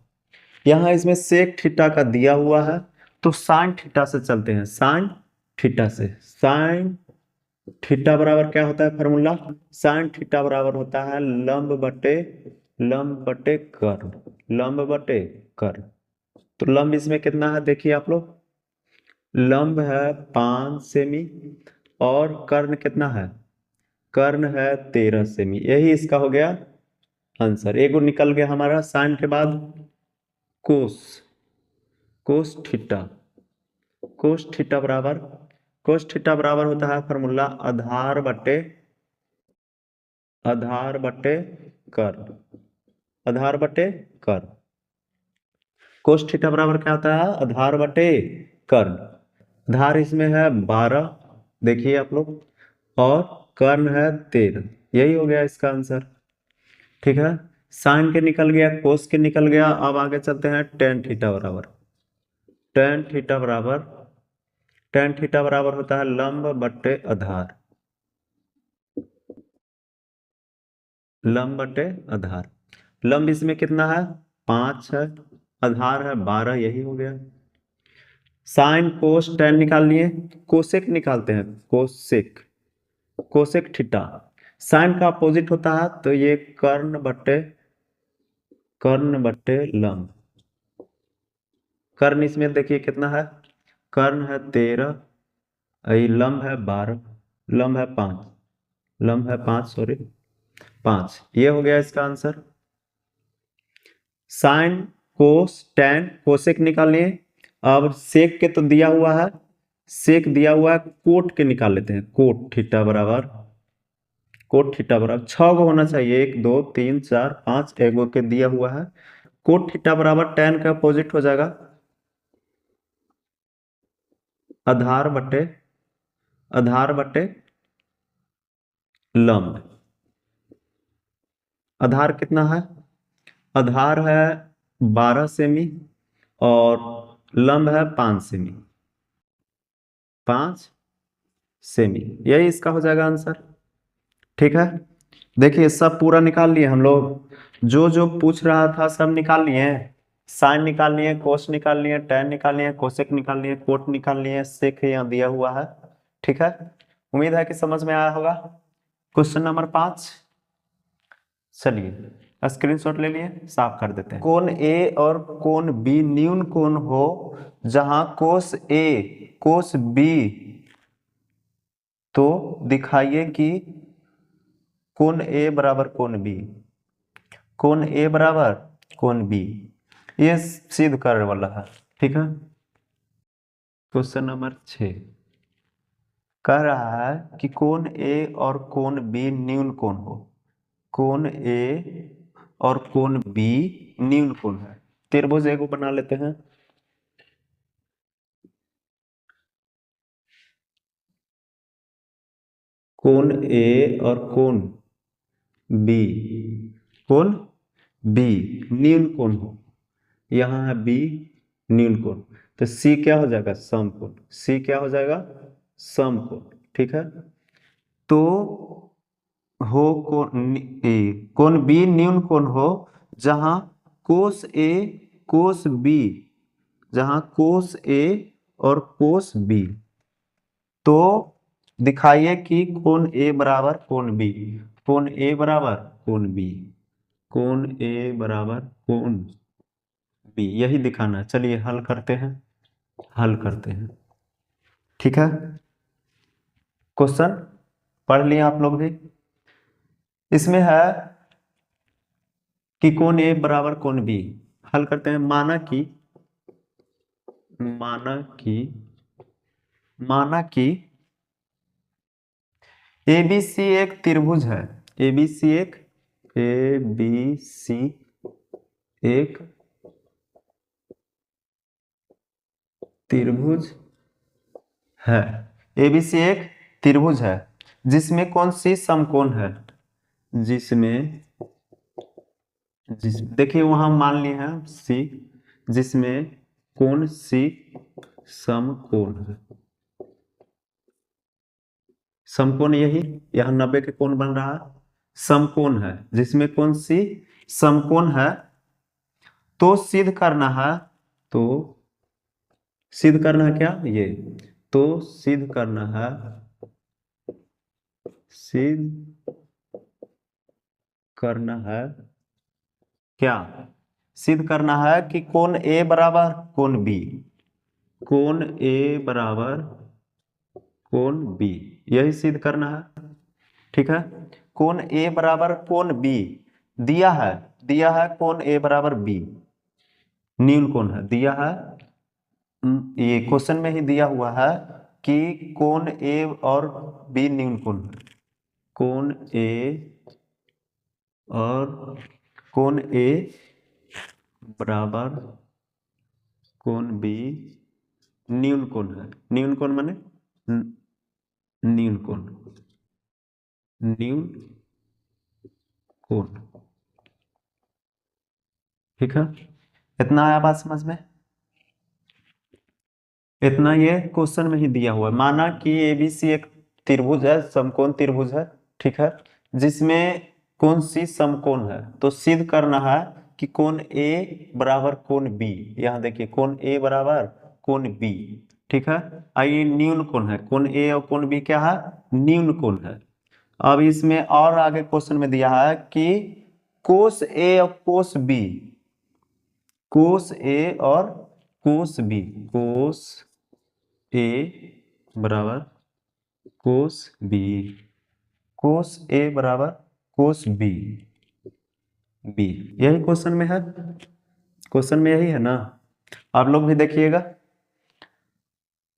यहाँ इसमें सेक थीटा का दिया हुआ है, तो साइन थीटा से चलते हैं, साइन थीटा बराबर क्या होता है फॉर्मूला, साइन थीटा बराबर होता है लंब बटे कर्ण। तो लंब इसमें कितना है देखिए आप लोग, लंब है 5 सेमी और कर्ण कितना है, कर्ण है 13 सेमी। यही इसका हो गया आंसर। एक और निकल गया हमारा साइन के बाद कोस, कोस थीटा। कोस थीटा बराबर, कोस थीटा बराबर होता है फॉर्मूला आधार बटे कर्ण, आधार बटे कर्ण। कोस थीटा बराबर क्या होता है, आधार बटे कर्ण। आधार इसमें है 12, देखिए आप लोग, और कर्ण है 13। यही हो गया इसका आंसर। ठीक है, साइन के निकल गया, कोस के निकल गया। अब आगे चलते हैं टेन थीटा बराबर, टेन थीटा बराबर, टेन थीटा बराबर होता है लंब बटे आधार, लंब बटे आधार। लंब इसमें कितना है 5 है, आधार है 12, यही हो गया। साइन कोस टेन निकाल लिए, कोसेक निकालते हैं, कोसेक, कोसेक थीटा। साइन का अपोजिट होता है तो ये कर्ण बटे लंब। कर्ण इसमें देखिए कितना है, कर्ण है 13, लंब है 12, लंब है 5, लंब है 5 सॉरी 5। ये हो गया इसका answer. Sine cos ten cosec निकाल लिए। अब सेक के तो दिया हुआ है, सेक दिया हुआ है, कोट के निकाल लेते हैं। कोट थीटा बराबर, कोट थीटा बराबर 6 को होना चाहिए, 1 2 3 4 5, एगो के दिया हुआ है। कोट थीटा बराबर टेन का अपोजिट हो जाएगा आधार बटे लंब। आधार कितना है, आधार है 12 सेमी और लंब है 5 सेमी, 5 सेमी। यही इसका हो जाएगा आंसर। ठीक है, देखिए सब पूरा निकाल लिए हम लोग, जो जो पूछ रहा था सब निकाल लिए। साइन निकाल लिए, कोस निकाल लिए, टेन निकाल लिए, कोसेक निकाल लिए, कोट निकाल लिए, सेक यहाँ दिया हुआ है। ठीक है, उम्मीद है कि समझ में आया होगा। क्वेश्चन नंबर 5, चलिए स्क्रीनशॉट ले लिए, साफ कर देते हैं। कोण ए और कोण बी न्यून कोण हो जहां कोस ए कोस बी, तो दिखाइए कि कोण ए बराबर कोण बी, कोण ए बराबर कोण बी। ये सिद्ध करने वाला है। ठीक है, क्वेश्चन नंबर 6 कह रहा है कि कोण ए और कोण बी न्यून कोण हो, कोण ए और कोण बी न्यून कोण है। त्रिभुज एगो बना लेते हैं। कोण ए और कोण बी, कोण बी न्यून कोण हो, यहाँ है बी न्यून कोण, तो सी क्या हो जाएगा, समकोण। सी क्या हो जाएगा, समकोण। ठीक है, तो हो कोण बी न्यून कोण हो जहां कोस ए कोस बी, जहां कोस ए और कोस बी, तो दिखाइए कि कोण ए बराबर कोण बी, कोण ए बराबर कोण बी, कोण ए बराबर कोण बी, यही दिखाना है। चलिए हल करते हैं, हल करते हैं। ठीक है, क्वेश्चन पढ़ लिए आप लोग भी। इसमें है कि कोण ए बराबर कोण बी। हल करते हैं। माना कि ABC एक त्रिभुज है, ABC एक त्रिभुज है, ABC एक त्रिभुज है जिसमें कौन सी समकोण है, देखिए वहां मान लिए हैं C, जिसमें कौन सी समकोण है, समकोण यही यहाँ 90 के कोण बन रहा है, समकोण है जिसमें कौन सी समकोण है। तो सिद्ध करना है, तो सिद्ध करना है क्या, ये तो सिद्ध करना है, सिद्ध करना है क्या, सिद्ध करना है कि कोण ए बराबर कोण बी, कोण ए बराबर कोण बी, यही सिद्ध करना है। ठीक है, कोण ए बराबर कोण बी दिया है कोण ए बराबर बी, न्यून कोण है दिया है। ये क्वेश्चन में ही दिया हुआ है कि कोण ए और बी न्यून कोण है, कोण ए और कोण ए बराबर कोण बी न्यून कोण है, न्यून कोण माने न्यून कोण, न्यून कोण। ठीक है, इतना आया बात समझ में? इतना ये क्वेश्चन में ही दिया हुआ है। माना कि एबीसी एक त्रिभुज है, समकोण त्रिभुज है, ठीक है, जिसमें कौन सी समकोण है, तो सिद्ध करना है कि कोण ए बराबर कोण बी। यहाँ देखिए कोण ए बराबर कोण बी, ठीक है, आइए न्यून कोण है, कोण ए और कोण बी क्या है, न्यून कोण है। अब इसमें और आगे क्वेश्चन में दिया है कि कोस ए और कोस बी, कोस ए और कोस बी, कोस ए बराबर कोस बी, कोस ए बराबर कोस बी, बी यही क्वेश्चन में है, क्वेश्चन में यही है ना, आप लोग भी देखिएगा।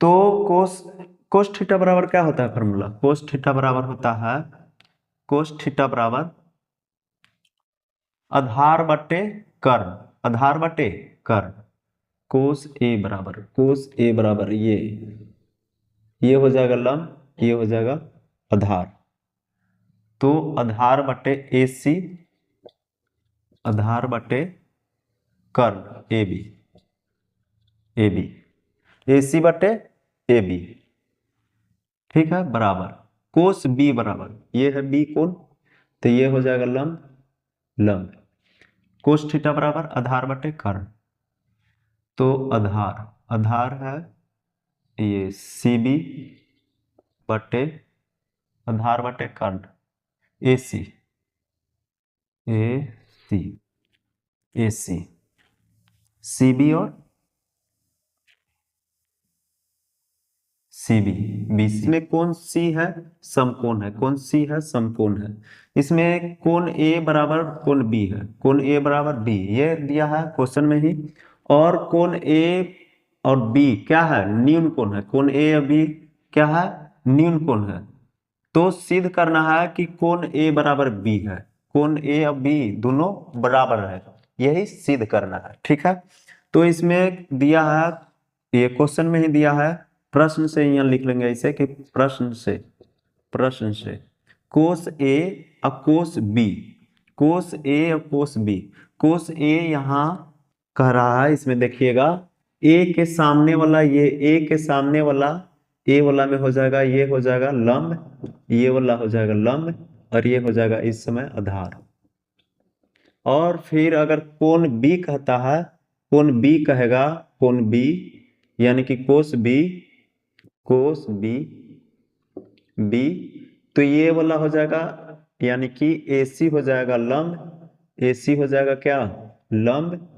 तो कोस कोस थीटा बराबर क्या होता है फॉर्मूला, कोस थीटा बराबर होता है, कोस थीटा बराबर आधार बटे कर्ण, आधार बटे कर्ण, कोस ए बराबर ये हो जाएगा लंब, ये हो जाएगा आधार, तो आधार बटे ए सी, आधार बटे कर्ण ए बी, ए बी ए सी बटे ए बी, ठीक है, बराबर कोस बी बराबर ये है बी कोण, तो ये हो जाएगा लंब, लंब कोस थीटा बराबर आधार बटे कर्ण, तो आधार आधार है ये सी बी बटे आधार बटे कर्ण ए सी, ए सी, ए सी, सी बी और सी बी, बी सी। इसमें कौन सी है, समकोण है, कौन सी है, समकोण है। इसमें कोण ए बराबर कोण बी है, कोण ए बराबर बी ये दिया है क्वेश्चन में ही, और कोण ए और बी क्या है, न्यून कोण है, कोण ए और बी क्या है, न्यून कोण है। तो सिद्ध करना है कि कोण ए बराबर बी है, कोण ए और बी दोनों बराबर है, यही सिद्ध करना है। ठीक है, तो इसमें दिया है, ये क्वेश्चन में ही दिया है, प्रश्न से यहाँ लिख लेंगे ऐसे कि प्रश्न से कोस ए और कोस बी, कोस ए और कोस बी, कोस ए यहाँ कह रहा है, इसमें देखिएगा ए के सामने वाला, ये ए के सामने वाला ए वाला में हो जाएगा, ये हो जाएगा लंब, ये वाला हो जाएगा लंब, और ये हो जाएगा इस समय आधार। और फिर अगर कोण बी कहता है, कोण बी कहेगा, कोण बी यानी कि cos B, cos B, B तो ये वाला हो जाएगा यानी कि AC हो जाएगा लंब, AC हो जाएगा क्या, लंब,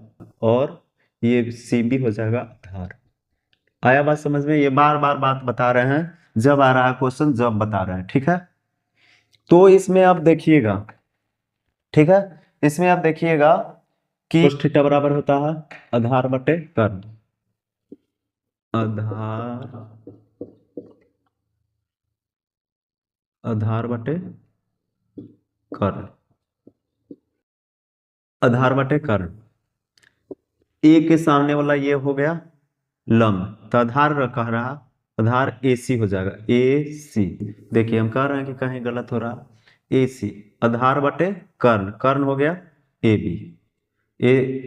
और ये CB हो जाएगा आधार। आया बात समझ में? ये बार बार बात बता रहे हैं, जब आ रहा है क्वेश्चन जब बता रहे हैं। ठीक है, तो इसमें आप देखिएगा, ठीक है, इसमें आप देखिएगा कि कोस थीटा बराबर होता है आधार बटे कर्ण, आधार बटे कर्ण, आधार बटे कर्ण, ए के सामने वाला ये हो गया लंब, तो आधार कह रहा, आधार AC हो जाएगा, AC देखिए हम कह रहे हैं कि कहीं गलत हो रहा, AC आधार बटे कर्ण, कर्ण हो गया AB,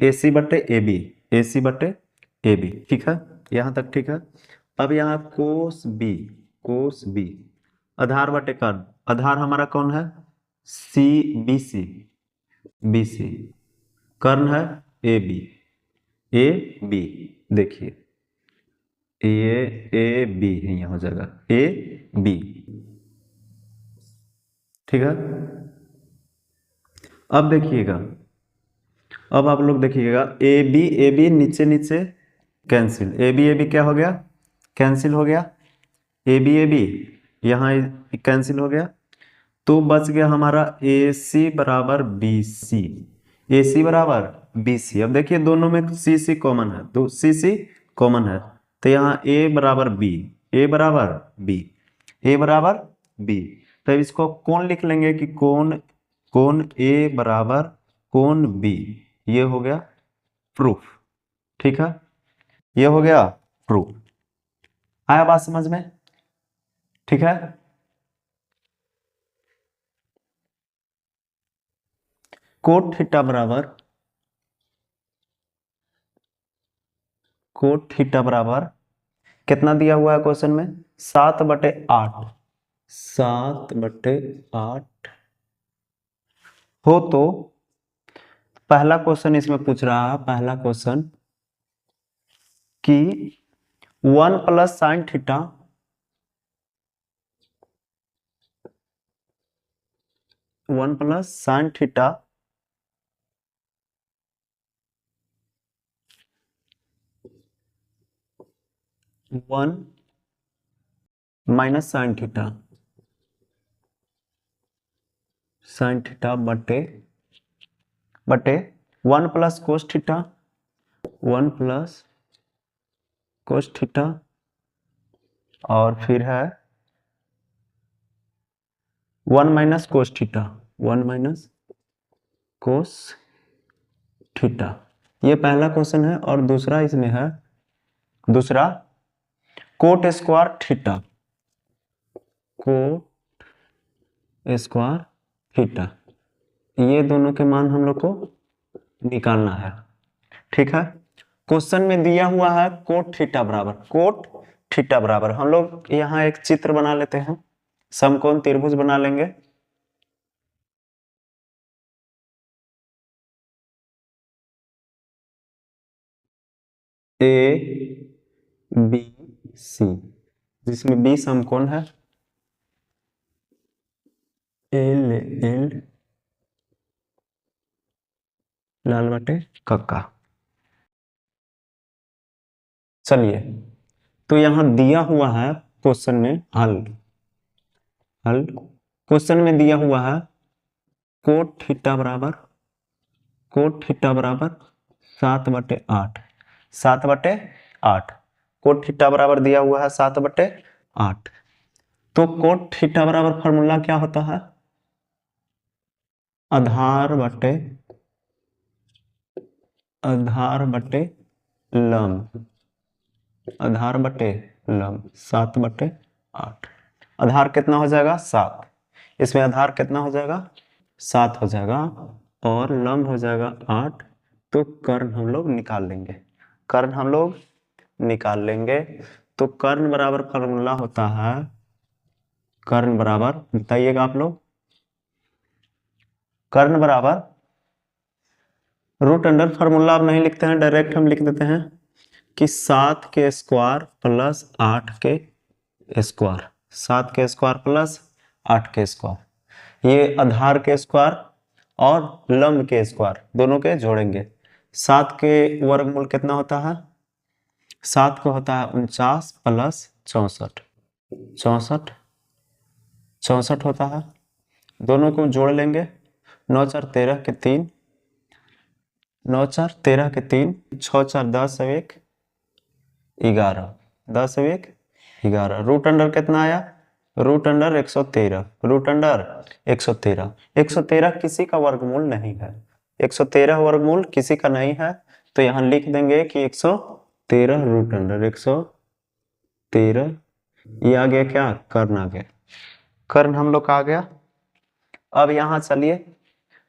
AC बटे AB, AC बटे AB, ठीक है, यहाँ तक ठीक है। अब यहाँ कोस B, कोस B आधार बटे कर्ण, आधार हमारा कौन है, CBC, BC, कर्ण है AB, AB देखिए ये AB है, यहाँ हो जाएगा AB, ठीक है। अब देखिएगा अब आप लोग देखिएगा ए बी नीचे नीचे कैंसिल, ए बी क्या हो गया, कैंसिल हो गया, ए बी यहाँ कैंसिल हो गया, तो बच गया हमारा ए सी बराबर बी सी, ए सी बराबर बी सी। अब देखिए दोनों में सी कॉमन है, तो सी कॉमन है, तो यहाँ ए बराबर बी, ए बराबर बी, ए बराबर बी। तो इसको कौन लिख लेंगे कि कौन कौन ए बराबर कौन बी, ये हो गया प्रूफ। ठीक है, ये हो गया प्रूफ। आया बात समझ में? ठीक है, कोट थीटा बराबर कोट थीटा बराबर कितना दिया हुआ है क्वेश्चन में, 7/8, 7/8 हो तो पहला क्वेश्चन इसमें पूछ रहा है, पहला क्वेश्चन कि 1 plus sine theta 1 plus sine theta one minus sine theta बटे 1 plus cos theta, 1 plus cos theta, और फिर है 1 minus cos theta, 1 minus cos theta. ये पहला क्वेश्चन है। और दूसरा इसमें है, दूसरा coat square theta, coat square theta, ये दोनों के मान हम लोग को निकालना है। ठीक है, क्वेश्चन में दिया हुआ है कोट थीटा बराबर, कोट थीटा बराबर, हम लोग यहाँ एक चित्र बना लेते हैं, समकोण त्रिभुज बना लेंगे। ए बी सी, जिसमें बी समकोण है, एल एल लाल बटे कक्का। चलिए, तो यहां दिया हुआ है क्वेश्चन में हल, हल क्वेश्चन में दिया हुआ है कोट थीटा बराबर 7/8, 7/8, कोट थीटा बराबर दिया हुआ है 7/8। तो कोट थीटा बराबर फॉर्मूला क्या होता है, आधार बटे लंब, आधार बटे लंब 7/8। आधार कितना हो जाएगा 7, इसमें आधार कितना हो जाएगा 7 हो जाएगा, और लंब हो जाएगा 8। तो कर्ण हम लोग निकाल लेंगे, कर्ण हम लोग निकाल लेंगे। तो कर्ण बराबर फॉर्मूला होता है, कर्ण बराबर बताइएगा आप लोग, कर्ण बराबर रूट अंडर, फॉर्मूला आप नहीं लिखते हैं, डायरेक्ट हम लिख देते हैं कि 7 के स्क्वायर प्लस 8 के स्क्वायर, 7 के स्क्वायर प्लस 8 के स्क्वायर, ये आधार के स्क्वायर और लंब के स्क्वायर दोनों के जोड़ेंगे। 7 के वर्गमूल कितना होता है, 7 को होता है 49 प्लस 64, 64 होता है, दोनों को जोड़ लेंगे, 9 4 13 के 3, 9 4 13 के 3, 6 4 10 और 1 11, 10 और 1 11, रूट अंडर कितना आया, रूट अंडर 113, रूट अंडर 113, 113 किसी का वर्गमूल नहीं है, 113 वर्गमूल किसी का नहीं है, तो यहाँ लिख देंगे कि 113 रूट अंडर 113, ये आ गया क्या, कर्ण आ गया, कर्ण हम लोग का आ गया। अब यहाँ चलिए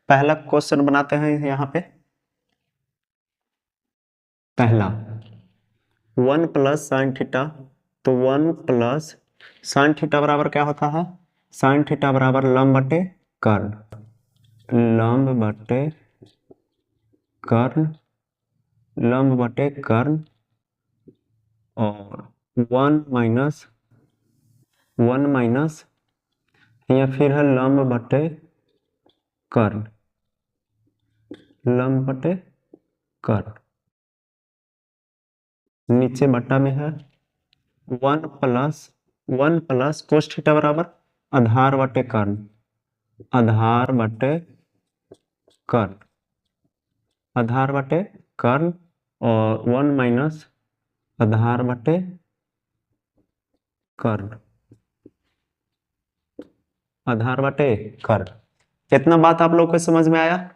पहला क्वेश्चन बनाते हैं, यहाँ पे पहला 1 प्लस साइन थीटा, तो 1 प्लस साइन थीटा बराबर क्या होता है, साइन थीटा बराबर लंब बटे कर्ण, लंब बटे कर्ण, लंब बटे कर्ण, और 1 माइनस या फिर है लंब बटे कर्ण, लंब बटे कर्ण, नीचे बट्टा में है 1 प्लस कोस थीटा बराबर आधार बटे कर्ण, आधार बटे कर्ण, आधार बटे कर्ण, और 1 माइनस आधार बटे कर्ण, आधार बटे कर्ण। इतना बात आप लोग को समझ में आया?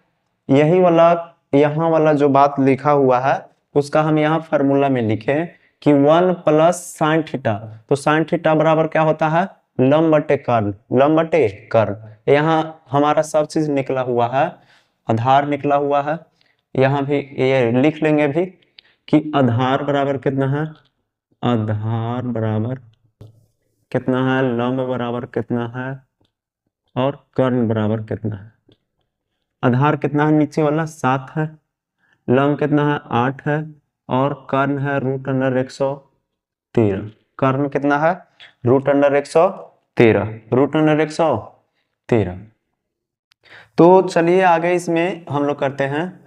यही वाला यहाँ वाला जो बात लिखा हुआ है उसका हम यहाँ फार्मूला में लिखे कि 1 प्लस साइन थीटा, तो साइन थीटा बराबर क्या होता है? लंब बटे कर्ण, लंब बटे कर्ण। यहाँ हमारा सब चीज निकला हुआ है, आधार निकला हुआ है, यहाँ भी ये लिख लेंगे भी कि आधार बराबर कितना है, आधार बराबर कितना है, लंब बराबर कितना है, और कर्ण बराबर कितना है। आधार कितना है नीचे वाला 7 है, लंब कितना है 8 है, और कर्ण है √113। कर्ण कितना है? √113, √113। तो चलिए आगे इसमें हम लोग करते हैं,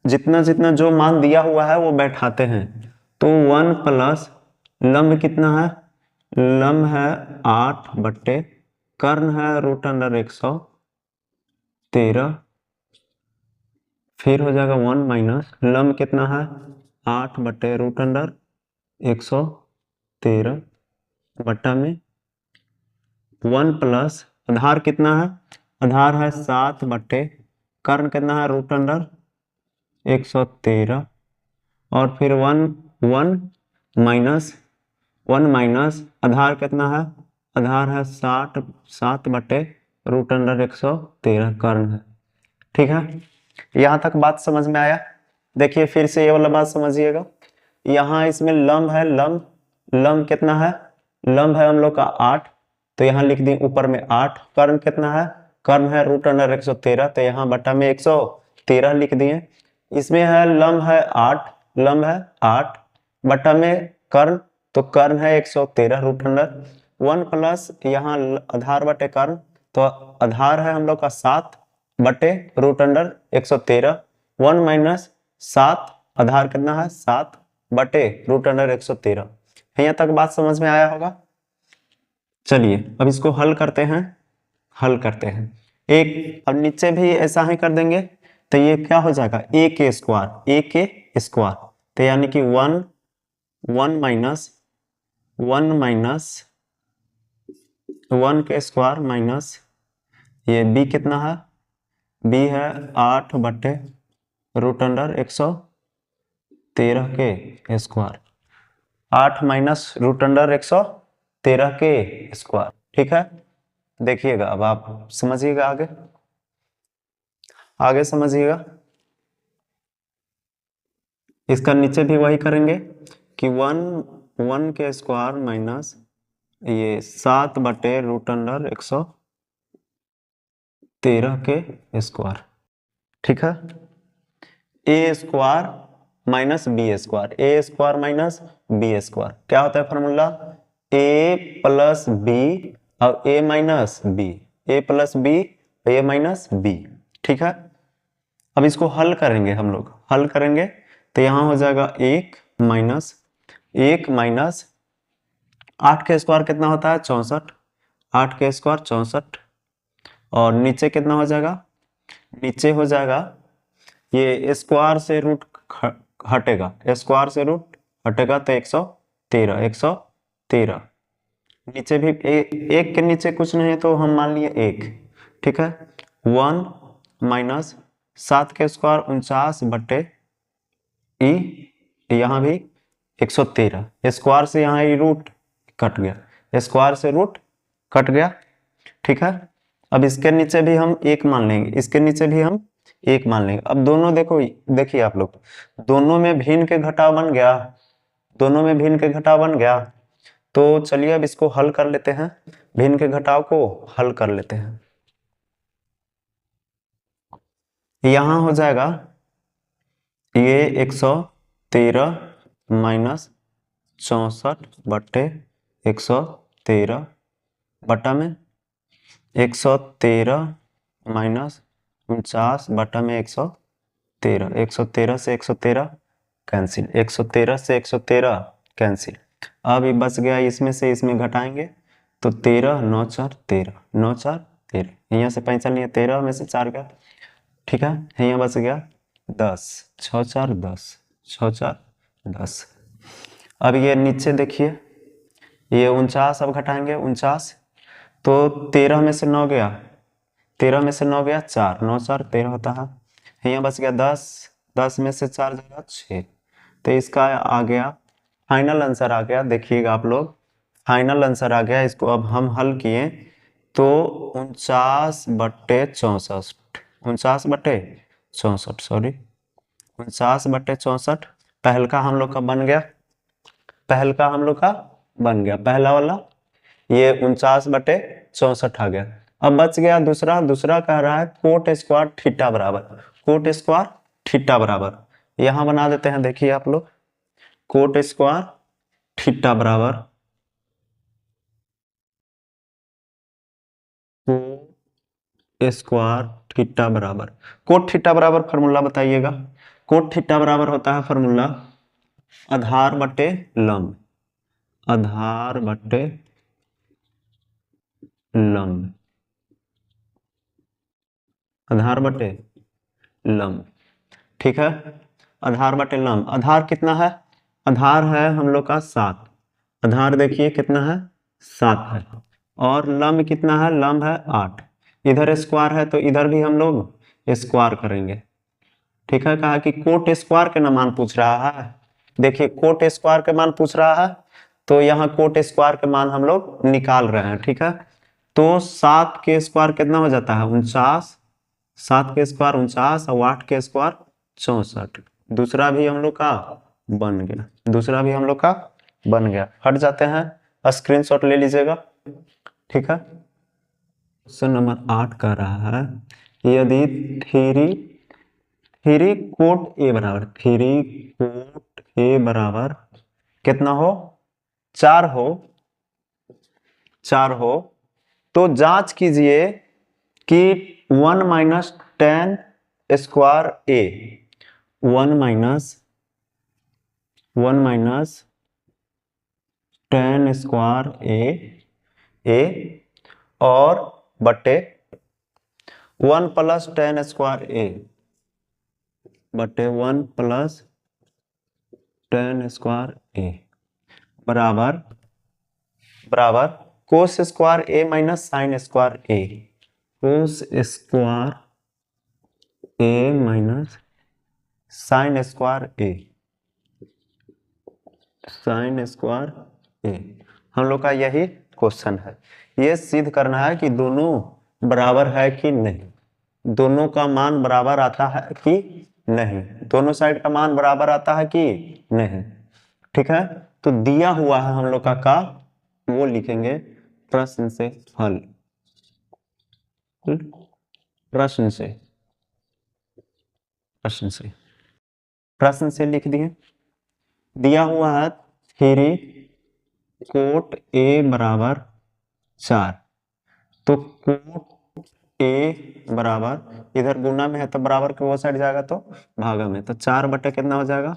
जितना जितना जो मान दिया हुआ है वो बैठाते हैं। तो 1 प्लस लंब कितना है? लंब है 8 बट्टे कर्ण है √113, फिर हो जाएगा 1 माइनस लंब कितना है 8 बट्टे √113 बट्टा में 1 प्लस आधार कितना है? आधार है 7 बट्टे कर्ण कितना है √113, और फिर 1 माइनस आधार कितना है? आधार है 7 बट्टे √113 कर्ण है। ठीक है, यहाँ तक बात समझ में आया? देखिए फिर से ये वाला बात समझिएगा, यहाँ इसमें लंब है, लंब कितना है? लंब है हम लोग का 8, तो यहाँ लिख दिए ऊपर में 8। कर्ण कितना है? कर्ण है √113, तो यहाँ बटा में 113 लिख दिए। इसमें है लंब है 8, लंब है 8 बटा में कर्ण, तो कर्ण है 113 √1 प्लस यहाँ आधार बटे कर्ण, तो आधार है हम लोग का 7 बटे √113, 1 माइनस 7 आधार कितना है 7 बटे √113। यहाँ तक बात समझ में आया होगा? चलिए अब इसको हल करते हैं, एक अब नीचे भी ऐसा ही कर देंगे, तो ये क्या हो जाएगा a के स्क्वायर, तो यानी कि 1 माइनस 1 के स्क्वायर माइनस ये b कितना है? b है 8 बटे √113 के स्क्वायर, 8 माइनस √113 के स्क्वायर। ठीक है, देखिएगा अब आप समझिएगा, आगे समझिएगा। इसका नीचे भी वही करेंगे कि 1 के स्क्वायर माइनस ये 7 बटे √113 के स्क्वायर। ठीक है, A square minus B square, A square minus B square क्या होता है फॉर्मूला? ए प्लस बी और ए माइनस बी, ए प्लस बी ए माइनस बी। ठीक है, अब इसको हल करेंगे, हम लोग हल करेंगे, तो यहाँ हो जाएगा 1 माइनस 8 के स्क्वायर कितना होता है 64, 8 के स्क्वायर 64, और नीचे कितना हो जाएगा? नीचे हो जाएगा ये स्क्वायर से रूट हटेगा, स्क्वायर से रूट हटेगा तो 113, नीचे भी एक के नीचे कुछ नहीं है तो हम मान लिए 1। ठीक है, 1 माइनस 7 के स्क्वायर 49 बट्टे ई, यहाँ भी 113, स्क्वायर से यहाँ ये रूट कट गया, स्क्वायर से रूट कट गया। ठीक है, अब इसके नीचे भी हम 1 मान लेंगे, इसके नीचे भी हम 1 मान लेंगे। अब दोनों देखो, देखिए आप लोग, दोनों में भिन्न के घटाव बन गया, दोनों में भिन्न के घटाव बन गया। तो चलिए अब इसको हल कर लेते हैं, भिन्न के घटाव को हल कर लेते हैं। यहां हो जाएगा ये 113 माइनस 64 बट्टे 113 बटा में 113 माइनस 49 बटा में 113, 13, 113 से 113 कैंसिल, 113 से 113 कैंसिल। अब ये बच गया, इसमें से इसमें घटाएंगे तो 13, 9 4 13, 9 4 13, यहाँ से 5 नहीं है, 13 में से 4 गया, ठीक है। यहाँ बच गया 10, 6 4 10, 6 4 10। अब ये नीचे देखिए, ये 49, अब घटाएंगे 49, तो 13 में से 9 गया, 13 में से 9 गया 4, 9 4 13 होता है। यहाँ बच गया 10, 10 में से 4 जाएगा 6, तो इसका आ गया फाइनल आंसर आ गया। देखिएगा आप लोग, फाइनल आंसर आ गया। इसको अब हम हल किए तो 49/64, 49/64, सॉरी 49/64 पहल का हम लोग का बन गया, पहल का हम लोग का बन गया, पहला वाला ये 49/64 आ गया। अब बच गया दूसरा, दूसरा कह रहा है कोट स्क्वायर थीटा बराबर, कोट स्क्वायर थीटा बराबर, यहां बना देते हैं। देखिए आप लोग, कोट स्क्वायर थीटा बराबर, कोट स्क्वायर थीटा बराबर, कोट थीटा बराबर फॉर्मूला बताइएगा। कोट थीटा बराबर होता है फॉर्मूला आधार बटे लंब, आधार बटे लंब, आधार बटे लंब, ठीक है। आधार बटे लंब, आधार कितना है, आधार है हम लोग का 7, आधार देखिए कितना है 7 है, और लंब कितना है, लंब है 8। इधर स्क्वायर है तो इधर भी हम लोग स्क्वायर करेंगे, ठीक है। कहा कि कोट स्क्वायर के ना मान पूछ रहा है, देखिए कोट स्क्वायर के मान पूछ रहा है, तो यहाँ कोट स्क्वायर के मान हम लोग निकाल रहे हैं, ठीक है। तो 7 के स्क्वायर कितना हो जाता है 49, 7 के स्क्वायर 49 और 8 के स्क्वायर 64। दूसरा भी हम लोग का बन गया, दूसरा भी हम लोग का बन गया। हट जाते हैं, स्क्रीनशॉट ले लीजिएगा, ठीक है। क्वेश्चन नंबर 8 कह रहा है यदि थ्री कोट ए बराबर, थ्री कोट ए बराबर कितना हो 4 हो, 4 हो, तो जांच कीजिए कि 1 माइनस 10 स्क्वायर ए, 1 माइनस 10 स्क्वायर ए और बटे 1 प्लस 10 स्क्वायर ए बटे 1 प्लस 10 स्क्वायर ए बराबर बराबर कोस स्क्वायर ए माइनस साइन स्क्वायर ए, कोस स्क्वायर ए माइनस साइन स्क्वायर ए, साइन स्क्वायर ए। हम लोग का यही क्वेश्चन है, ये सिद्ध करना है कि दोनों बराबर है कि नहीं, दोनों का मान बराबर आता है कि नहीं, दोनों साइड का मान बराबर आता है कि नहीं, ठीक है। तो दिया हुआ है हम लोग का वो लिखेंगे प्रश्न से हल, प्रश्न से, प्रश्न से, प्रश्न से लिख दिए। दिया हुआ है थ्री कोट ए बराबर 4, तो कोट ए बराबर इधर गुना में है तो बराबर के वो साइड जाएगा तो भागा में, तो 4 बटे कितना हो जाएगा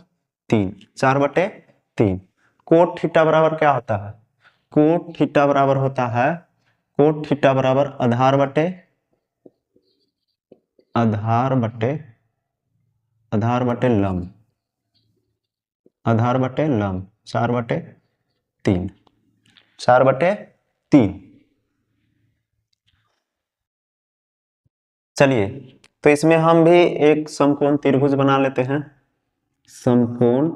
3, 4 बटे 3। कोट थीटा बराबर क्या होता है, कोट थीटा बराबर होता है, कोट थीटा बराबर आधार बटे लंब, आधार बटे लंब, 4 बटे 3, 4 बटे 3। चलिए, तो इसमें हम भी एक समकोण त्रिभुज बना लेते हैं, समकोण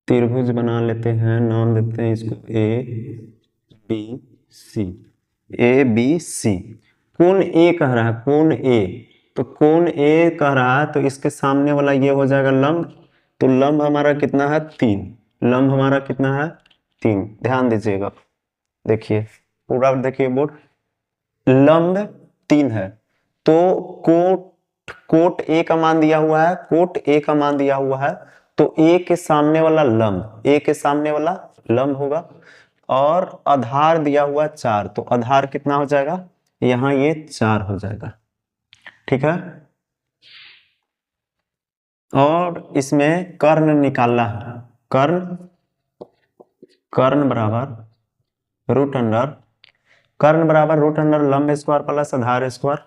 त्रिभुज बना लेते हैं, नाम देते हैं इसको B C, A B C. कोण ए कह रहा है, कोण ए, तो कोण ए कह रहा है तो इसके सामने वाला ये हो जाएगा लंब, तो लंब हमारा कितना है 3, लंब हमारा कितना है 3। ध्यान दीजिएगा, देखिए पूरा देखिए बोर्ड, लंब 3 है, तो कोट ए का मान दिया हुआ है, कोट ए का मान दिया हुआ है, तो ए के सामने वाला लंब, ए के सामने वाला लंब होगा, और आधार दिया हुआ 4, तो आधार कितना हो जाएगा यहाँ ये 4 हो जाएगा, ठीक है। और इसमें कर्ण निकालना है। कर्ण बराबर रूट अंडर, कर्ण बराबर रूट अंडर लंब स्क्वायर प्लस आधार स्क्वायर,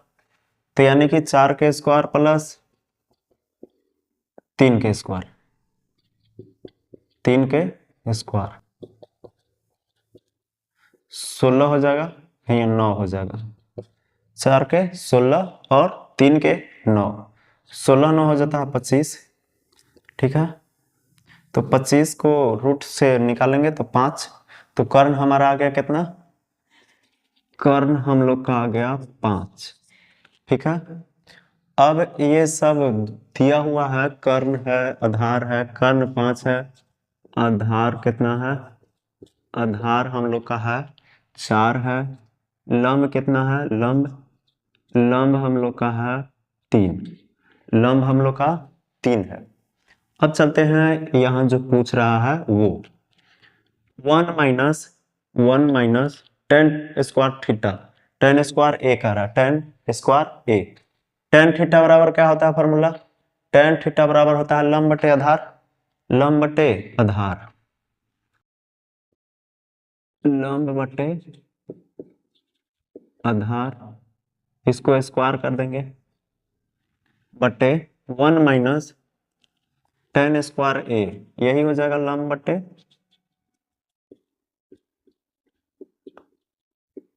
तो यानी कि 4 के स्क्वायर प्लस 3 के स्क्वायर, 3 के स्क्वायर 16 हो जाएगा, ये 9 हो जाएगा। 4 के 16 और 3 के 9, 16 9 हो जाता है 25। ठीक है, तो 25 को रूट से निकालेंगे तो 5, तो कर्ण हमारा आ गया कितना, कर्ण हम लोग का आ गया 5। ठीक है, अब ये सब दिया हुआ है, कर्ण है, आधार है, कर्ण 5 है, आधार कितना है, आधार हम लोग का है 4 है, लंब कितना है, लंब हम लोग का है 3, लंब हम लोग का 3 है। अब चलते हैं यहाँ जो पूछ रहा है वो 1 minus tan square theta, tan square A कह रहा है, tan square A, tan theta बराबर क्या होता है फॉर्मूला, टेन थीटा बराबर होता है लंब बटे आधार, लंब बटे आधार, लंब बटे आधार, इसको स्क्वायर कर देंगे बटे 1 माइनस टेन स्क्वायर ए, यही हो जाएगा लंब बटे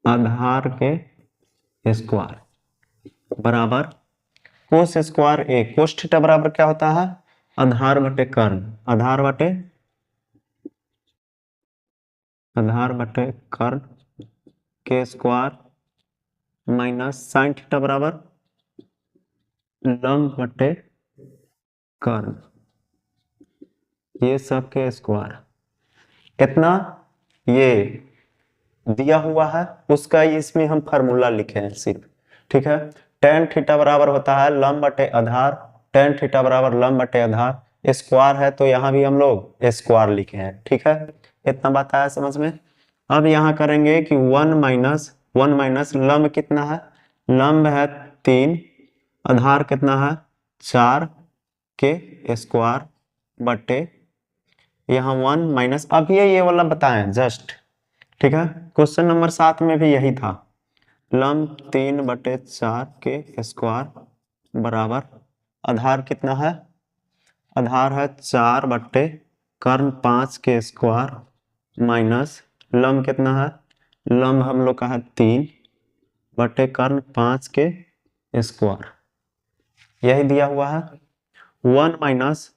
आधार के स्क्वायर बराबर कोस स्क्वायर ए, कोस थीटा बराबर क्या होता है, आधार बटे कर्ण, आधार बटे कर्ण के स्क्वायर माइनस साइन थीटा बराबर लंब बटे कर्ण, ये सब के स्क्वायर, कितना ये दिया हुआ है उसका इसमें हम फार्मूला लिखे हैं सिर्फ। ठीक है, टेन थीटा बराबर होता है लंब बटे आधार, टेन थीटा बराबर लंब बटे आधार, स्क्वायर है तो यहाँ भी हम लोग स्क्वायर लिखे हैं। ठीक है, इतना बात आया समझ में। अब यहाँ करेंगे कि 1 माइनस लंब कितना है, लंब है 3, आधार कितना है 4 के स्क्वायर बटे यहाँ 1 माइनस, अब ये वाला बताएं जस्ट। ठीक है, क्वेश्चन नंबर 7 में भी यही था, लंब 3 बटे 4 के स्क्वायर बराबर आधार कितना है, आधार है 4 बटे कर्ण 5 के स्क्वायर माइनस लंब कितना है, लंब हम लोग का है 3 बटे कर्ण 5 के स्क्वायर, यही दिया हुआ है। 1 माइनस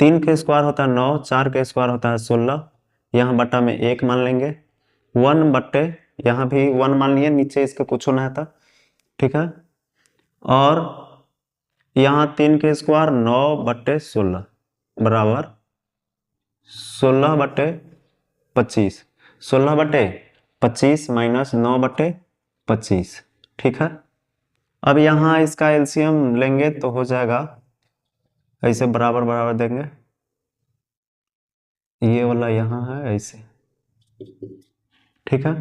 3 के स्क्वायर होता है 9, 4 के स्क्वायर होता है 16, यहाँ बटा में 1 मान लेंगे, 1 बटे यहाँ भी 1 मान लिए, नीचे इसके कुछ होना था। ठीक है, और यहाँ 3 के स्क्वायर 9 बटे 16 बराबर 16 बटे 25, 16 बटे 25 माइनस 9 बटे 25। ठीक है, अब यहाँ इसका एलसीएम लेंगे तो हो जाएगा ऐसे बराबर बराबर देंगे, ये वाला यहाँ है ऐसे। ठीक है,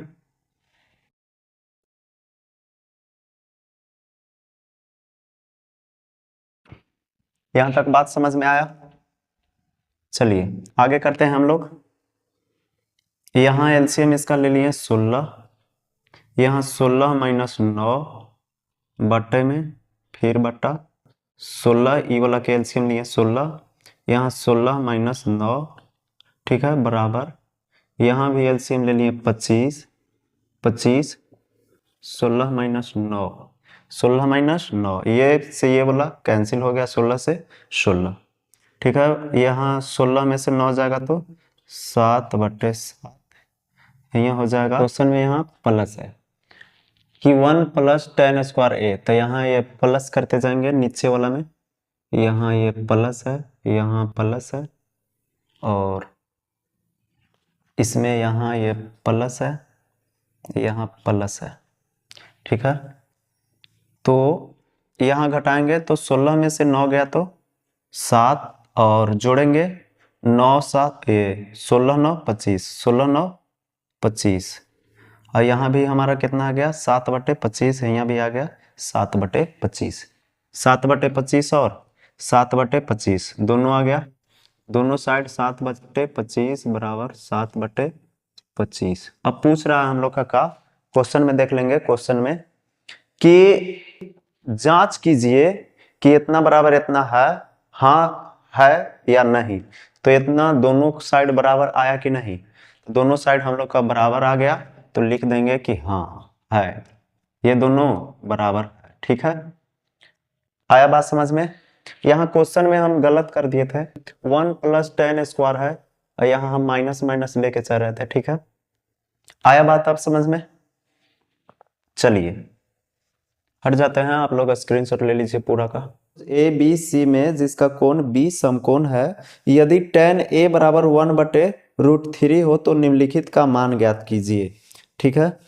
यहाँ तक बात समझ में आया। चलिए आगे करते हैं हम लोग। यहाँ एलसीएम इसका ले लिए 16, यहाँ 16 माइनस 9 बटे में फिर बटा 16, ई वाला के एलसीएम लिए 16, यहाँ 16 माइनस 9, ठीक है, बराबर यहाँ भी एलसीएम ले लिए 25, 16 माइनस 9, 16 माइनस 9, ये से ये वाला कैंसिल हो गया, 16 से 16। ठीक है, यहाँ 16 में से 9 जाएगा तो 7 बटे 7, यहाँ हो जाएगा। क्वेश्चन में यहाँ प्लस है कि 1 प्लस टेन स्क्वायर ए, तो यहाँ ये प्लस करते जाएंगे नीचे वाला में, यहाँ ये प्लस है, यहाँ प्लस है, और इसमें यहाँ ये प्लस है, यहाँ प्लस है। ठीक है, तो यहाँ घटाएंगे तो 16 में से 9 गया तो 7, और जोड़ेंगे 9 7 ये 16 9 25, 16 9 25, और यहाँ भी हमारा कितना आ गया 7 बटे 25, यहाँ भी आ गया 7 बटे 25, 7 बटे 25 और 7/25 दोनों आ गया, दोनों साइड 7/25 बराबर 7/25। अब पूछ रहा है हम लोग का क्वेश्चन में देख लेंगे, क्वेश्चन में कि जांच कीजिए कि इतना बराबर इतना है, हाँ है या नहीं। तो इतना दोनों साइड बराबर आया कि नहीं, दोनों साइड हम लोग का बराबर आ गया, तो लिख देंगे कि हाँ है, ये दोनों बराबर है। ठीक है, आया बात समझ में। यहाँ क्वेश्चन में हम गलत कर दिए थे, 1 + 10 स्क्वायर है और यहाँ हम माइनस माइनस लेके चल रहे थे। ठीक है, आया बात आप समझ में। चलिए हट जाते हैं, आप लोग स्क्रीनशॉट ले लीजिए पूरा का। ए बी सी में जिसका कोण बी समकोण है, यदि tan a बराबर 1/√3 हो तो निम्नलिखित का मान ज्ञात कीजिए। ठीक है,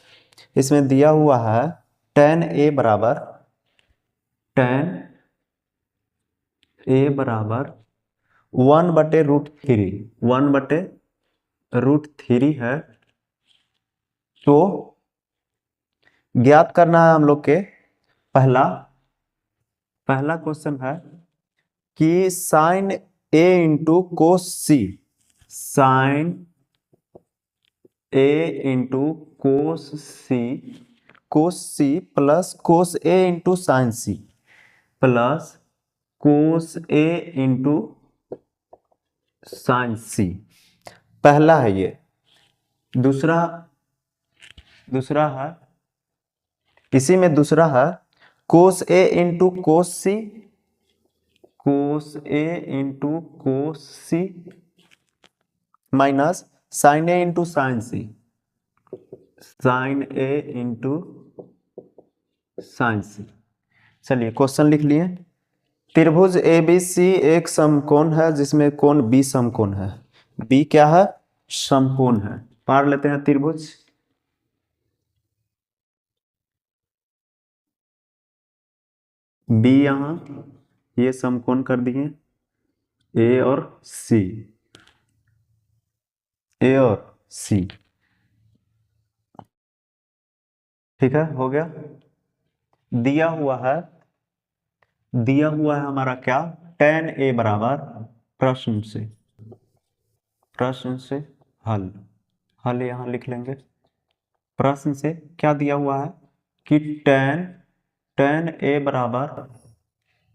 इसमें दिया हुआ है tan a बराबर 1/√3, 1/√3 है। तो ज्ञात करना है हम लोग के पहला क्वेश्चन है कि sine a into cos C, sine a into cos C plus cos a into sine C plus cos a into sine C, पहला है ये। दूसरा है, इसी में दूसरा है cos a into cos C, cos a into cos C minus sine a into sine C, sine a into sine C. चलिए क्वेश्चन लिख लिए। त्रिभुज ABC एक समकोण है जिसमें कोण B समकोण है। B क्या है? समकोण है। पार लेते हैं त्रिभुज। B यहां ये समकोण कर दिए A और C, A और C। ठीक है, हो गया। दिया हुआ है हमारा क्या, tan A बराबर प्रश्न से हल यहां लिख लेंगे। प्रश्न से क्या दिया हुआ है कि tan A बराबर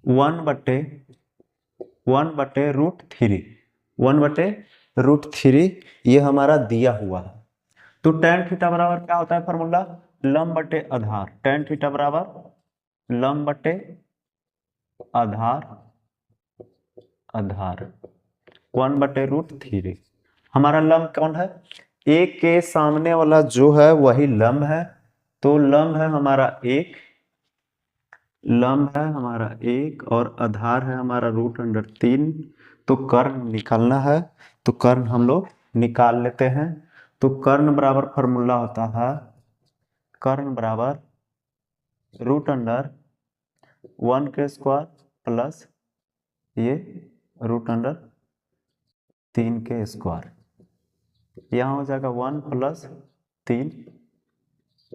1/√3 ये हमारा दिया हुआ है। तो tan थीटा बराबर क्या होता है फॉर्मूला, लंब बटे आधार। tan थीटा बराबर लंब बटे आधार 1/√3। हमारा लंब कौन है, एक के सामने वाला जो है वही लंब है। तो लंब है हमारा एक और आधार है हमारा √3। तो कर्ण निकालना है, तो कर्ण हम लोग निकाल लेते हैं। तो कर्ण बराबर फॉर्मूला होता है, कर्ण बराबर √1 के स्क्वायर प्लस ये √3 के स्क्वायर। यहाँ हो जाएगा 1 + 3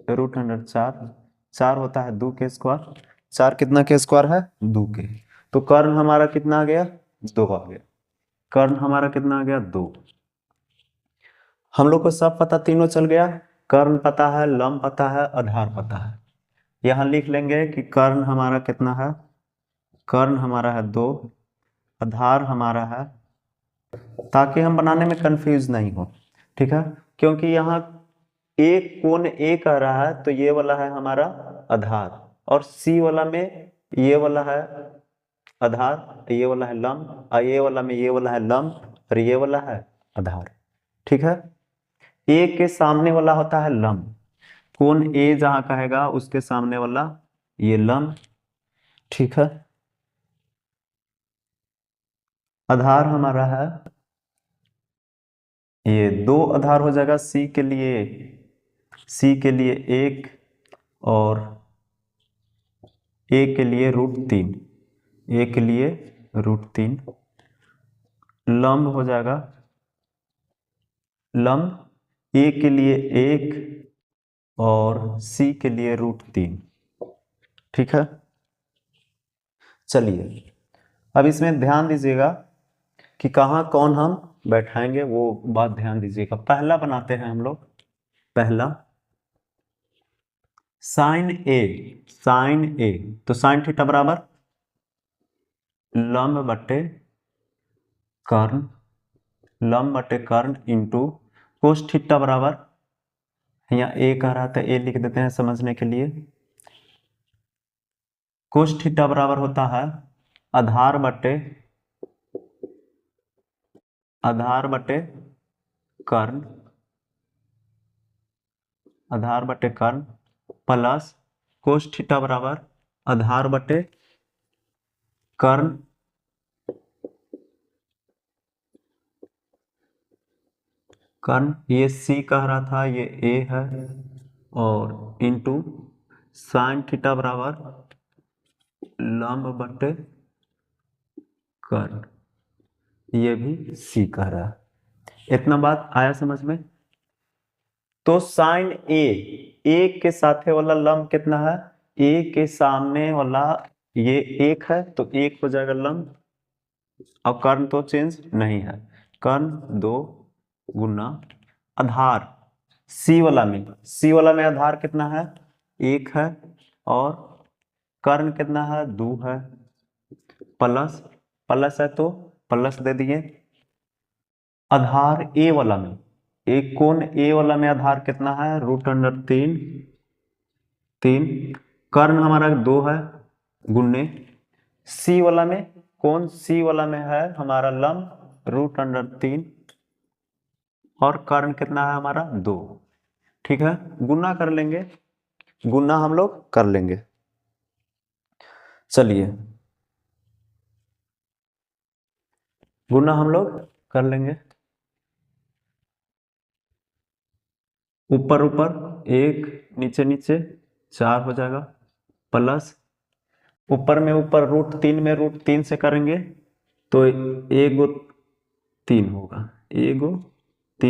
√4, 4 होता है 2 के स्क्वायर। 4 कितना के स्क्वायर है, 2 के। तो कर्ण हमारा कितना आ गया, 2 आ गया। कर्ण हमारा कितना आ गया, 2। हम लोग को सब पता, तीनों चल गया। कर्ण पता है, लंब पता है, आधार पता है। यहाँ लिख लेंगे कि कर्ण हमारा कितना है, कर्ण हमारा है 2, आधार हमारा है, ताकि हम बनाने में कंफ्यूज नहीं हो। ठीक है, क्योंकि यहाँ एक कोण ए कह रहा है, तो ये वाला है हमारा आधार, और सी वाला में ये वाला है आधार, ये वाला है लंब, और ये वाला में ये वाला है लंब, और ये वाला है आधार। ठीक है, ए के सामने वाला होता है लंब, कोण ए जहां कहेगा उसके सामने वाला ये लंब। ठीक है, आधार हमारा है ये 2 आधार हो जाएगा, सी के लिए 1 और ए के लिए √3, ए के लिए √3। लंब हो जाएगा, लंब ए के लिए 1 और सी के लिए √3। ठीक है, चलिए अब इसमें ध्यान दीजिएगा कि कहाँ कौन हम बैठाएंगे, वो बात ध्यान दीजिएगा। पहला बनाते हैं हम लोग, पहला साइन ए, साइन ए, तो साइन थीटा बराबर लंब बटे कर्ण, लंब बटे कर्ण इंटू कोस थीटा बराबर, यहाँ ए कह रहा था, ए लिख देते हैं समझने के लिए। कोस थीटा बराबर होता है आधार बटे कर्ण, आधार बटे कर्ण प्लस कोस थीटा बराबर आधार बटे कर्ण कर्ण, ये सी कह रहा था, ये ए है, और इंटू साइन थीटा बराबर लंब बटे कर्ण, ये भी सी कह रहा है। इतना बात आया समझ में? तो साइन ए के साथे वाला लंब कितना है, ए के सामने वाला ये एक है तो एक हो जाएगा लंब, और कर्ण तो चेंज नहीं है, कर्ण 2 गुना आधार सी वाला में आधार कितना है, 1 है, और कर्ण कितना है, 2 है, प्लस प्लस है तो प्लस दे दिए। आधार ए वाला में, एक कोण ए वाला में आधार कितना है, √3, कर्ण हमारा 2 है गुणे सी वाला में, कोण सी वाला में है हमारा लंब √3, और कर्ण कितना है हमारा 2। ठीक है, गुना कर लेंगे, गुना हम लोग कर लेंगे। चलिए गुना हम लोग कर लेंगे, ऊपर ऊपर 1, नीचे नीचे 4 हो जाएगा, प्लस ऊपर में ऊपर √3 में √3 से करेंगे तो 1 होगा, 1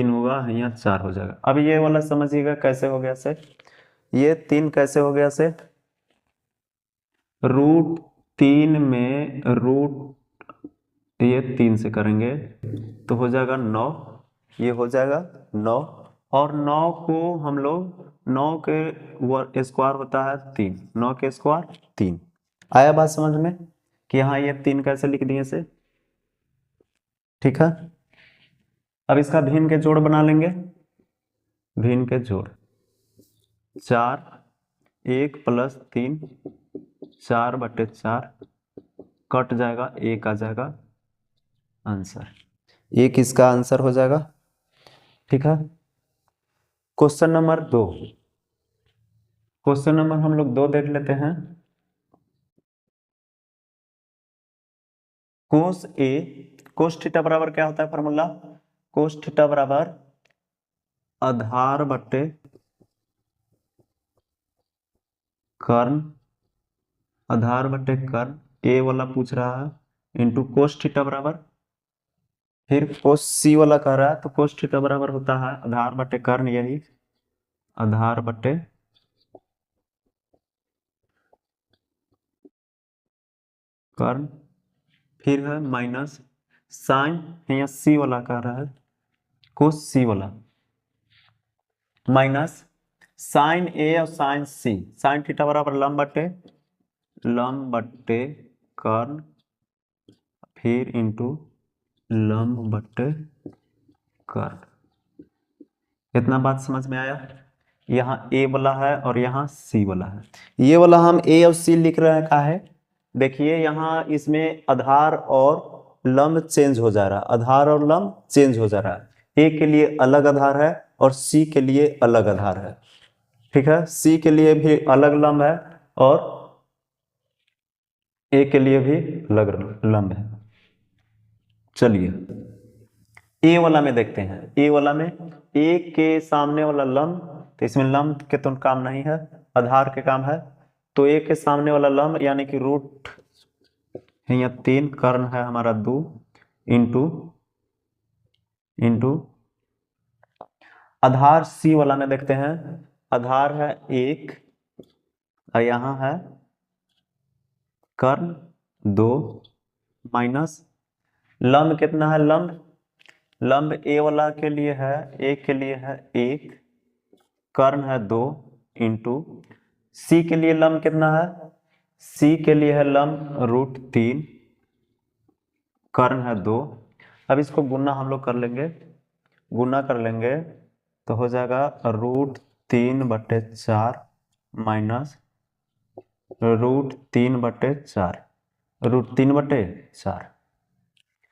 होगा, यहाँ 4 हो जाएगा। अब ये वाला समझिएगा कैसे हो गया से, ये 3 कैसे हो गया से, √3 में ये 3 से करेंगे तो हो जाएगा 9, ये हो जाएगा 9, और 9 को हम लोग 9 के स्क्वायर होता है 3, 9 के स्क्वायर 3। आया बात समझ में कि यहाँ ये 3 कैसे लिख दिए से? ठीक है, अब इसका भिन्न के जोड़ बना लेंगे, भिन्न के जोड़ 4, 1 + 3, 4/4 कट जाएगा, 1 आ जाएगा आंसर, 1 इसका आंसर हो जाएगा। ठीक है, क्वेश्चन नंबर 2, क्वेश्चन नंबर हम लोग 2 देख लेते हैं। कोस ए, कोस थीटा बराबर क्या होता है फॉर्मूला, कोस थीटा बराबर आधार बटे कर्ण, आधार बटे कर्ण, ए वाला पूछ रहा है, इंटू कोस थीटा बराबर, फिर कोस सी वाला कह रहा है तो कोस थीटा बराबर होता है आधार बटे कर्ण, यही आधार बटे कर्ण, फिर है माइनस साइन, यहाँ सी वाला कह रहा है, कोस सी वाला, माइनस साइन ए और साइन सी, साइन थीटा बराबर लंब बटे कर्ण, फिर इंटू लंब बटे कर्ण। इतना बात समझ में आया? यहाँ ए वाला है और यहाँ सी वाला है, ये वाला हम ए और सी लिख रहे हैं का है, देखिए यहाँ इसमें आधार और लंब चेंज हो जा रहा है, आधार और लंब चेंज हो जा रहा है, ए के लिए अलग आधार है और सी के लिए अलग आधार है। ठीक है, सी के लिए भी अलग लंब है और ए के लिए भी अलग लंब है। चलिए ए वाला में देखते हैं, ए वाला में ए के सामने वाला लंब, तो इसमें लंब के तो काम नहीं है, आधार के काम है, तो ए के सामने वाला लंब यानी कि रूट यहाँ 3, कर्ण है हमारा 2, इंटू आधार सी वाला में देखते हैं, आधार है 1 और यहाँ है कर्ण 2, माइनस लंब कितना है, लंब ए वाला के लिए है, ए के लिए है 1, कर्ण है 2 इंटू सी के लिए लंब कितना है, सी के लिए है लंब √3, कर्ण है 2। अब इसको गुना हम लोग कर लेंगे, गुना कर लेंगे तो हो जाएगा √3/4 माइनस √3/4, √3/4।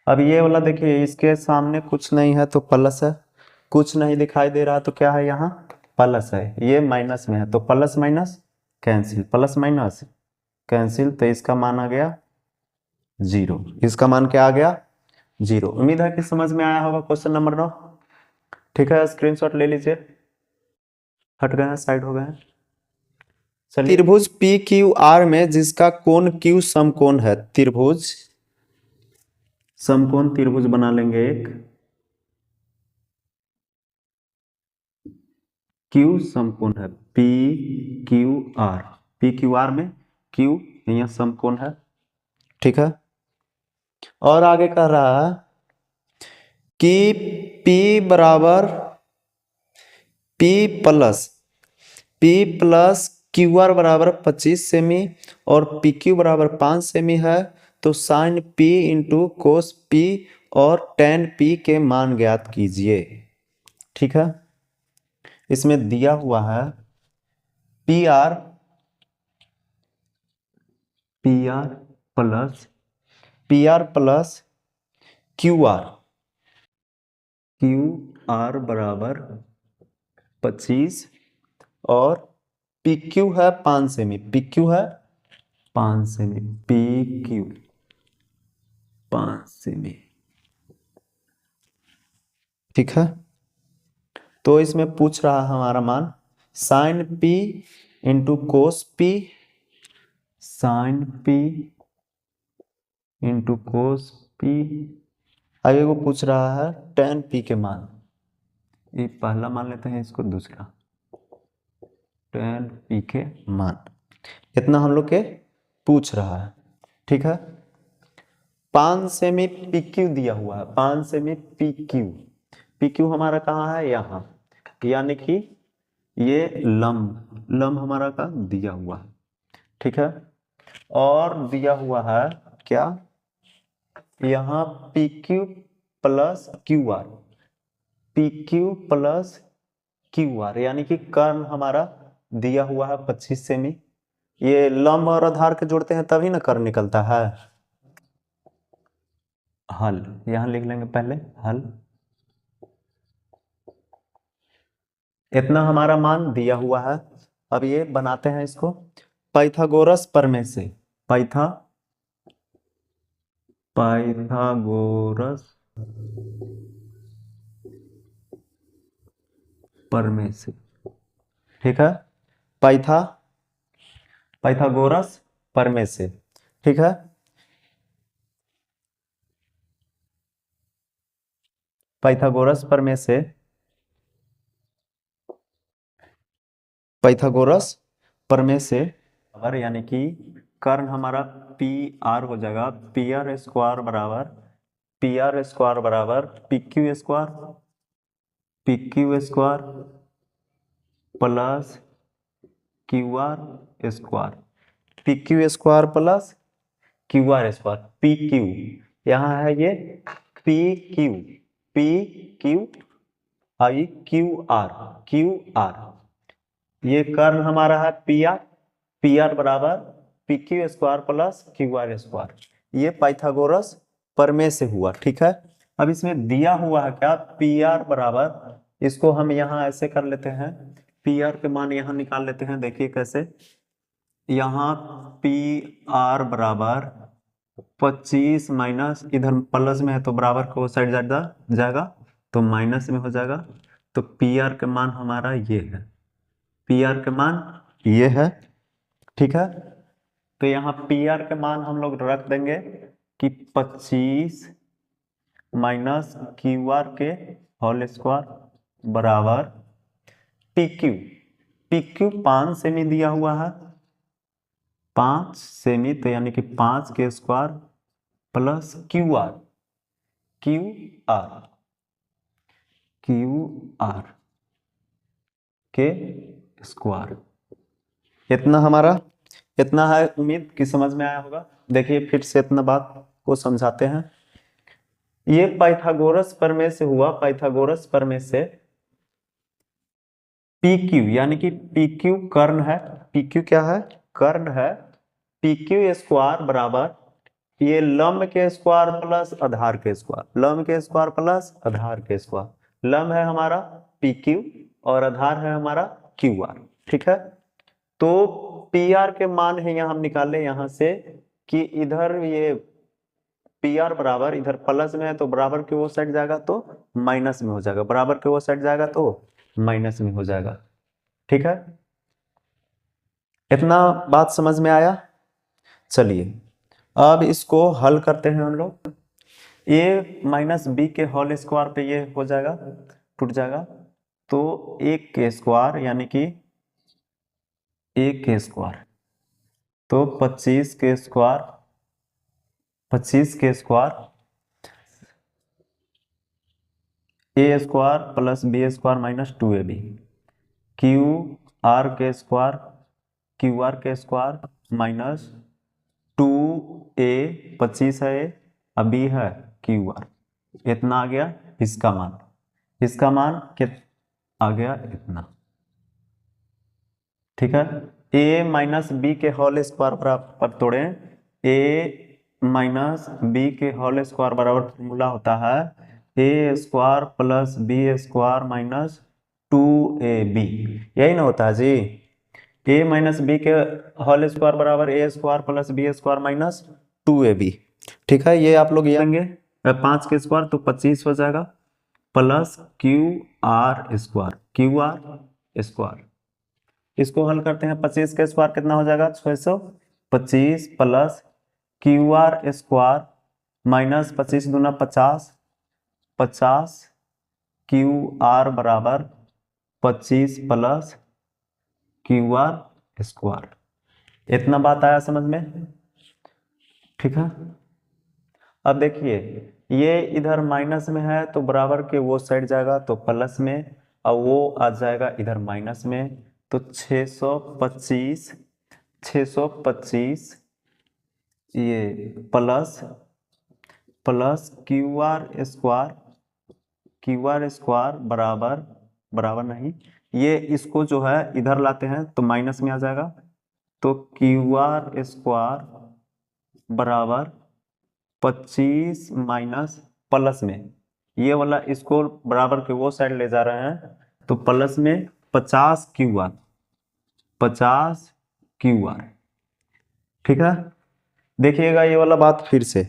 अब ये वाला देखिए, इसके सामने कुछ नहीं है तो प्लस है, कुछ नहीं दिखाई दे रहा तो क्या है, यहाँ प्लस है, ये माइनस में है तो plus minus cancel, plus minus cancel, तो इसका मान आ गया 0। इसका मान क्या आ गया, 0। उम्मीद है कि समझ में आया होगा क्वेश्चन नंबर 9। ठीक है, स्क्रीनशॉट ले लीजिए। हट गए हैं, साइड हो गए हैं। चलिए, त्रिभुज पी क्यू आर में जिसका कोण क्यू समकोण है, त्रिभुज समकोण त्रिभुज बना लेंगे एक, क्यू समकोण है P Q R, P Q R में क्यू यहाँ समकोण है। ठीक है, और आगे कह रहा है कि P बराबर P प्लस क्यू आर बराबर 25 सेमी और पी क्यू बराबर 5 सेमी है, तो sine P into cos P और टेन P के मान ज्ञात कीजिए। ठीक है, इसमें दिया हुआ है P R plus Q R बराबर 25 और पी क्यू है 5 सेमी, पी क्यू है 5 सेमी, पी क्यू 5 सेमी। ठीक है, तो इसमें पूछ रहा है हमारा मान sine P into cos P, sine P into cos P। आगे को पूछ रहा है टेन P के मान, ये पहला मान लेते हैं, इसको दूसरा, टेन P के मान, इतना हम लोग के पूछ रहा है। ठीक है, 5 सेमी पी क्यू दिया हुआ है, 5 सेमी पी क्यू हमारा कहाँ है, यहाँ, यानी कि ये लंब हमारा का दिया हुआ है। ठीक है, और दिया हुआ है क्या, यहाँ P Q plus Q R, P Q plus Q R, यानी कि कर्ण हमारा दिया हुआ है 25 सेमी। ये लंब और आधार के जोड़ते हैं तभी ना कर्ण निकलता है। हल यहां लिख लेंगे पहले, हल इतना हमारा मान दिया हुआ है। अब ये बनाते हैं इसको पाइथागोरस प्रमेय से, पाइथागोरस प्रमेय से। ठीक है, पाइथागोरस प्रमेय से। ठीक है, पाइथागोरस प्रमेय से, पाइथागोरस प्रमेय से बराबर, यानी कि कर्ण हमारा पी आर हो जाएगा, पी आर स्क्वायर बराबर P Q square plus Q R square, P Q square plus Q R square, P Q यहाँ है ये P Q I Q R, ये कर्ण हमारा है पी आर बराबर P Q square plus Q R square, ये Pythagoras प्रमेय से हुआ। ठीक है, अब इसमें दिया हुआ है क्या, पी आर बराबर, इसको हम यहाँ ऐसे कर लेते हैं, पी आर के मान यहाँ निकाल लेते हैं। देखिए कैसे, यहाँ पी आर बराबर 25 माइनस, इधर प्लस में है तो बराबर को साइड जाएगा तो माइनस में हो जाएगा, तो पी आर के मान हमारा ये है, पी आर के मान ये है। ठीक है, तो यहाँ पी आर के मान हम लोग रख देंगे कि 25 माइनस क्यू आर के होल स्क्वायर बराबर पी क्यू 5 सेमी दिया हुआ है, 5 सेमी, तो यानी कि 5 के स्क्वायर प्लस क्यू आर के स्क्वायर। इतना हमारा इतना है, उम्मीद कि समझ में आया होगा। देखिए फिर से इतना बात को समझाते हैं। ये पाइथागोरस प्रमेय से हुआ, पाइथागोरस प्रमेय से पी क्यू यानी कि पी क्यू कर्ण है, पी क्यू क्या है, कर्ण है, पी क्यू स्क्वायर बराबर ये लंब के स्क्वायर प्लस आधार के स्क्वायर, लंब के स्क्वायर प्लस आधार के स्क्वायर। लंब है हमारा पी क्यू और आधार है हमारा क्यू आर। ठीक है, तो पी आर के मान है यहाँ हम निकाले यहाँ से कि इधर ये पी आर बराबर, इधर प्लस में है तो बराबर के वो साइड जाएगा तो माइनस में हो जाएगा, बराबर के वो साइड जाएगा तो माइनस में हो जाएगा। ठीक है, इतना बात समझ में आया। चलिए अब इसको हल करते हैं हम लोग। ए माइनस बी के होल स्क्वायर पे ये हो जाएगा, टूट जाएगा, तो एक के स्क्वायर यानी कि एक के स्क्वायर, तो 25 के स्क्वायर, 25 के square A square plus B square minus 2ab, Q R के स्क्वायर, क्यू आर के स्क्वायर माइनस 2a, 25 है ए, बी है क्यू आर। इतना आ गया इसका मान, इसका मान कितना आ गया, इतना। ठीक है, a माइनस बी के होल स्क्वायर बराबर तोड़े, a माइनस बी के होल स्क्वायर बराबर फॉर्मूला होता है A square plus B square minus 2ab, यही ना होता है जी। a माइनस बी के होल स्क्वायर बराबर A square plus B square minus 2ab। ठीक है, ये आप लोग लेंगे 5 के स्क्वायर तो 25 हो जाएगा, plus Q R square, Q are square. इसको हल करते हैं, 25 का स्क्वायर कितना हो जाएगा 625 plus Q R square minus 25 दूना 50, 50 क्यू आर बराबर 25 प्लस क्यू आर स्क्वायर। इतना बात आया समझ में। ठीक है, अब देखिए ये इधर माइनस में है तो बराबर के वो साइड जाएगा तो प्लस में, और वो आ जाएगा इधर माइनस में, तो 625 ये plus plus Q R square बराबर, बराबर नहीं, ये इसको जो है इधर लाते हैं तो माइनस में आ जाएगा, तो क्यू आर स्क्वायर बराबर 25 माइनस प्लस में, ये वाला इसको बराबर के वो साइड ले जा रहे हैं तो प्लस में 50 क्यू आर, 50 क्यू आर। ठीक है, देखिएगा ये वाला बात फिर से,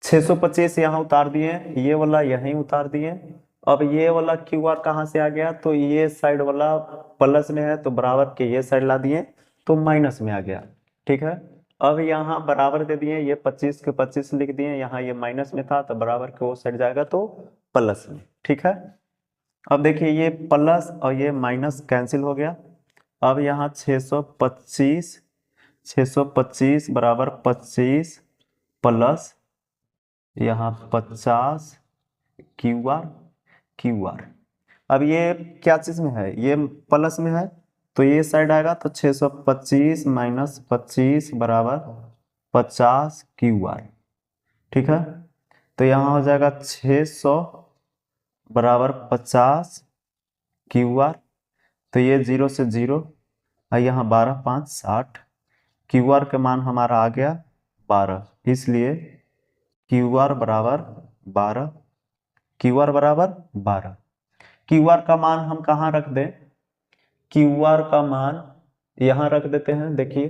625 यहाँ उतार दिए, ये वाला यहीं उतार दिए। अब ये वाला क्यू आर कहाँ से आ गया, तो ये साइड वाला प्लस में है तो बराबर के ये साइड ला दिए तो माइनस में आ गया। ठीक है, अब यहाँ बराबर दे दिए, ये 25 के 25 लिख दिए, यहाँ ये माइनस में था तो बराबर के वो साइड जाएगा तो प्लस में। ठीक है, अब देखिए ये प्लस और ये माइनस कैंसिल हो गया। अब यहाँ 625 बराबर 25 प्लस यहाँ 50 क्यू आर। अब ये क्या चीज में है, ये प्लस में है तो ये साइड आएगा तो 625 माइनस 25 बराबर 50 क्यू आर। ठीक है, तो यहाँ हो जाएगा 600 बराबर 50 क्यू आर, तो ये 0 से 0 और यहाँ 12 5 60, क्यू आर का मान हमारा आ गया 12, इसलिए क्यू आर बराबर 12, क्यू आर बराबर 12। क्यू आर का मान हम कहाँ रख दें, क्यू आर का मान यहाँ रख देते हैं। देखिए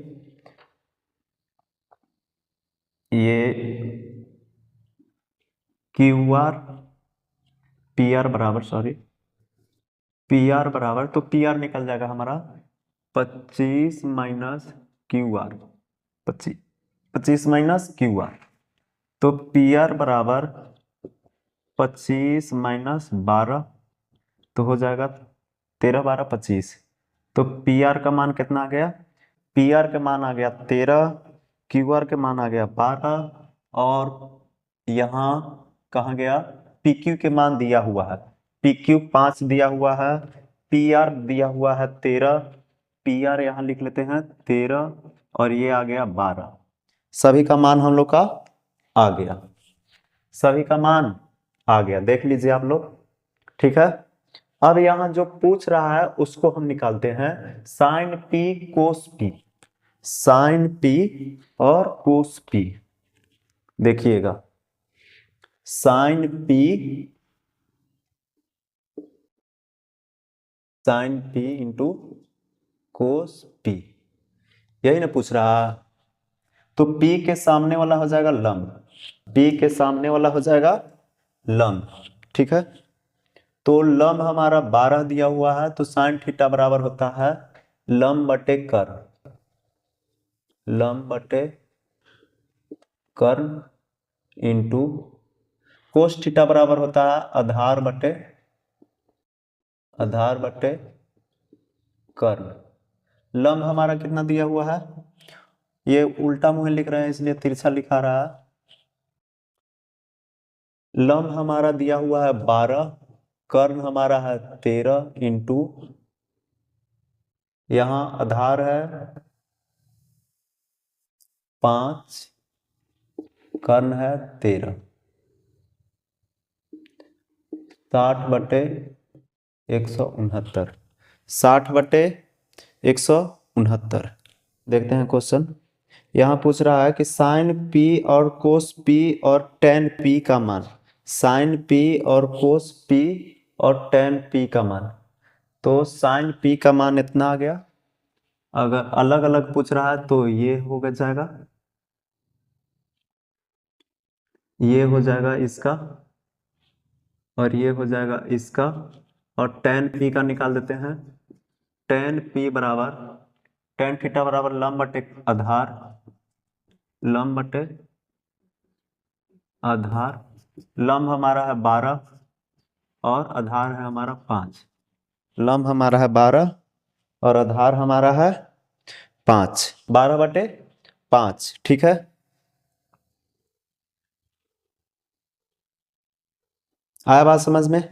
ये क्यू आर पी आर बराबर, सॉरी पी आर बराबर, तो पी आर निकल जाएगा हमारा 25 minus Q R, 25 minus Q R, तो पी आर बराबर 25 माइनस 12 तो हो जाएगा 13 12 25, तो पी आर का मान कितना आ गया, पी आर का मान आ गया 13, क्यू आर के मान आ गया 12 और यहाँ कहाँ गया, पी क्यू के मान दिया हुआ है, पी क्यू 5 दिया हुआ है, पी आर दिया हुआ है 13, पी आर यहाँ लिख लेते हैं 13 और ये आ गया 12। सभी का मान हम लोग का आ गया, सभी का मान आ गया, देख लीजिए आप लोग। ठीक है, अब यहाँ जो पूछ रहा है उसको हम निकालते हैं sine P cos P, sine P और कोस पी। देखिएगा sine P, sine P into cos P, यही ना पूछ रहा है। तो P के सामने वाला हो जाएगा लंब, P के सामने वाला हो जाएगा लंब। ठीक है, तो लंब हमारा 12 दिया हुआ है, तो साइन थीटा बराबर होता है लंब बटे कर्ण, लंब बटे कर्ण इंटू कोस थीटा बराबर होता है आधार बटे कर्ण। लंब हमारा कितना दिया हुआ है, ये उल्टा मुंह लिख रहे हैं इसलिए तिरछा लिखा रहा है। लंब हमारा दिया हुआ है 12, कर्ण हमारा है 13 इंटू यहाँ आधार है 5, कर्ण है 13, 60 बटे 169, 60 बटे 169। देखते हैं क्वेश्चन, यहाँ पूछ रहा है कि साइन पी और कोस पी और टेन पी का मान, साइन पी और कोस पी और टेन पी का मान। तो साइन पी का मान इतना आ गया, अगर अलग अलग पूछ रहा है तो ये हो जाएगा, ये हो जाएगा इसका और ये हो जाएगा इसका, और टेन पी का निकाल देते हैं। टेन पी बराबर टेन थीटा बराबर लंब बटे आधार, लंब बटे आधार, लंब हमारा है 12 और आधार है हमारा 5, लंब हमारा है 12 और आधार हमारा है 5, 12 बटे 5। ठीक है, आया बात समझ में।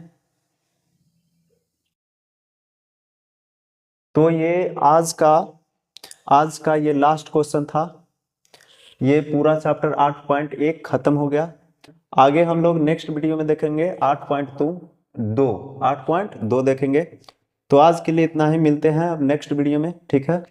तो ये आज का ये लास्ट क्वेश्चन था, ये पूरा चैप्टर 8.1 खत्म हो गया। आगे हम लोग नेक्स्ट वीडियो में देखेंगे 8.2 देखेंगे। तो आज के लिए इतना ही, मिलते हैं अब नेक्स्ट वीडियो में। ठीक है।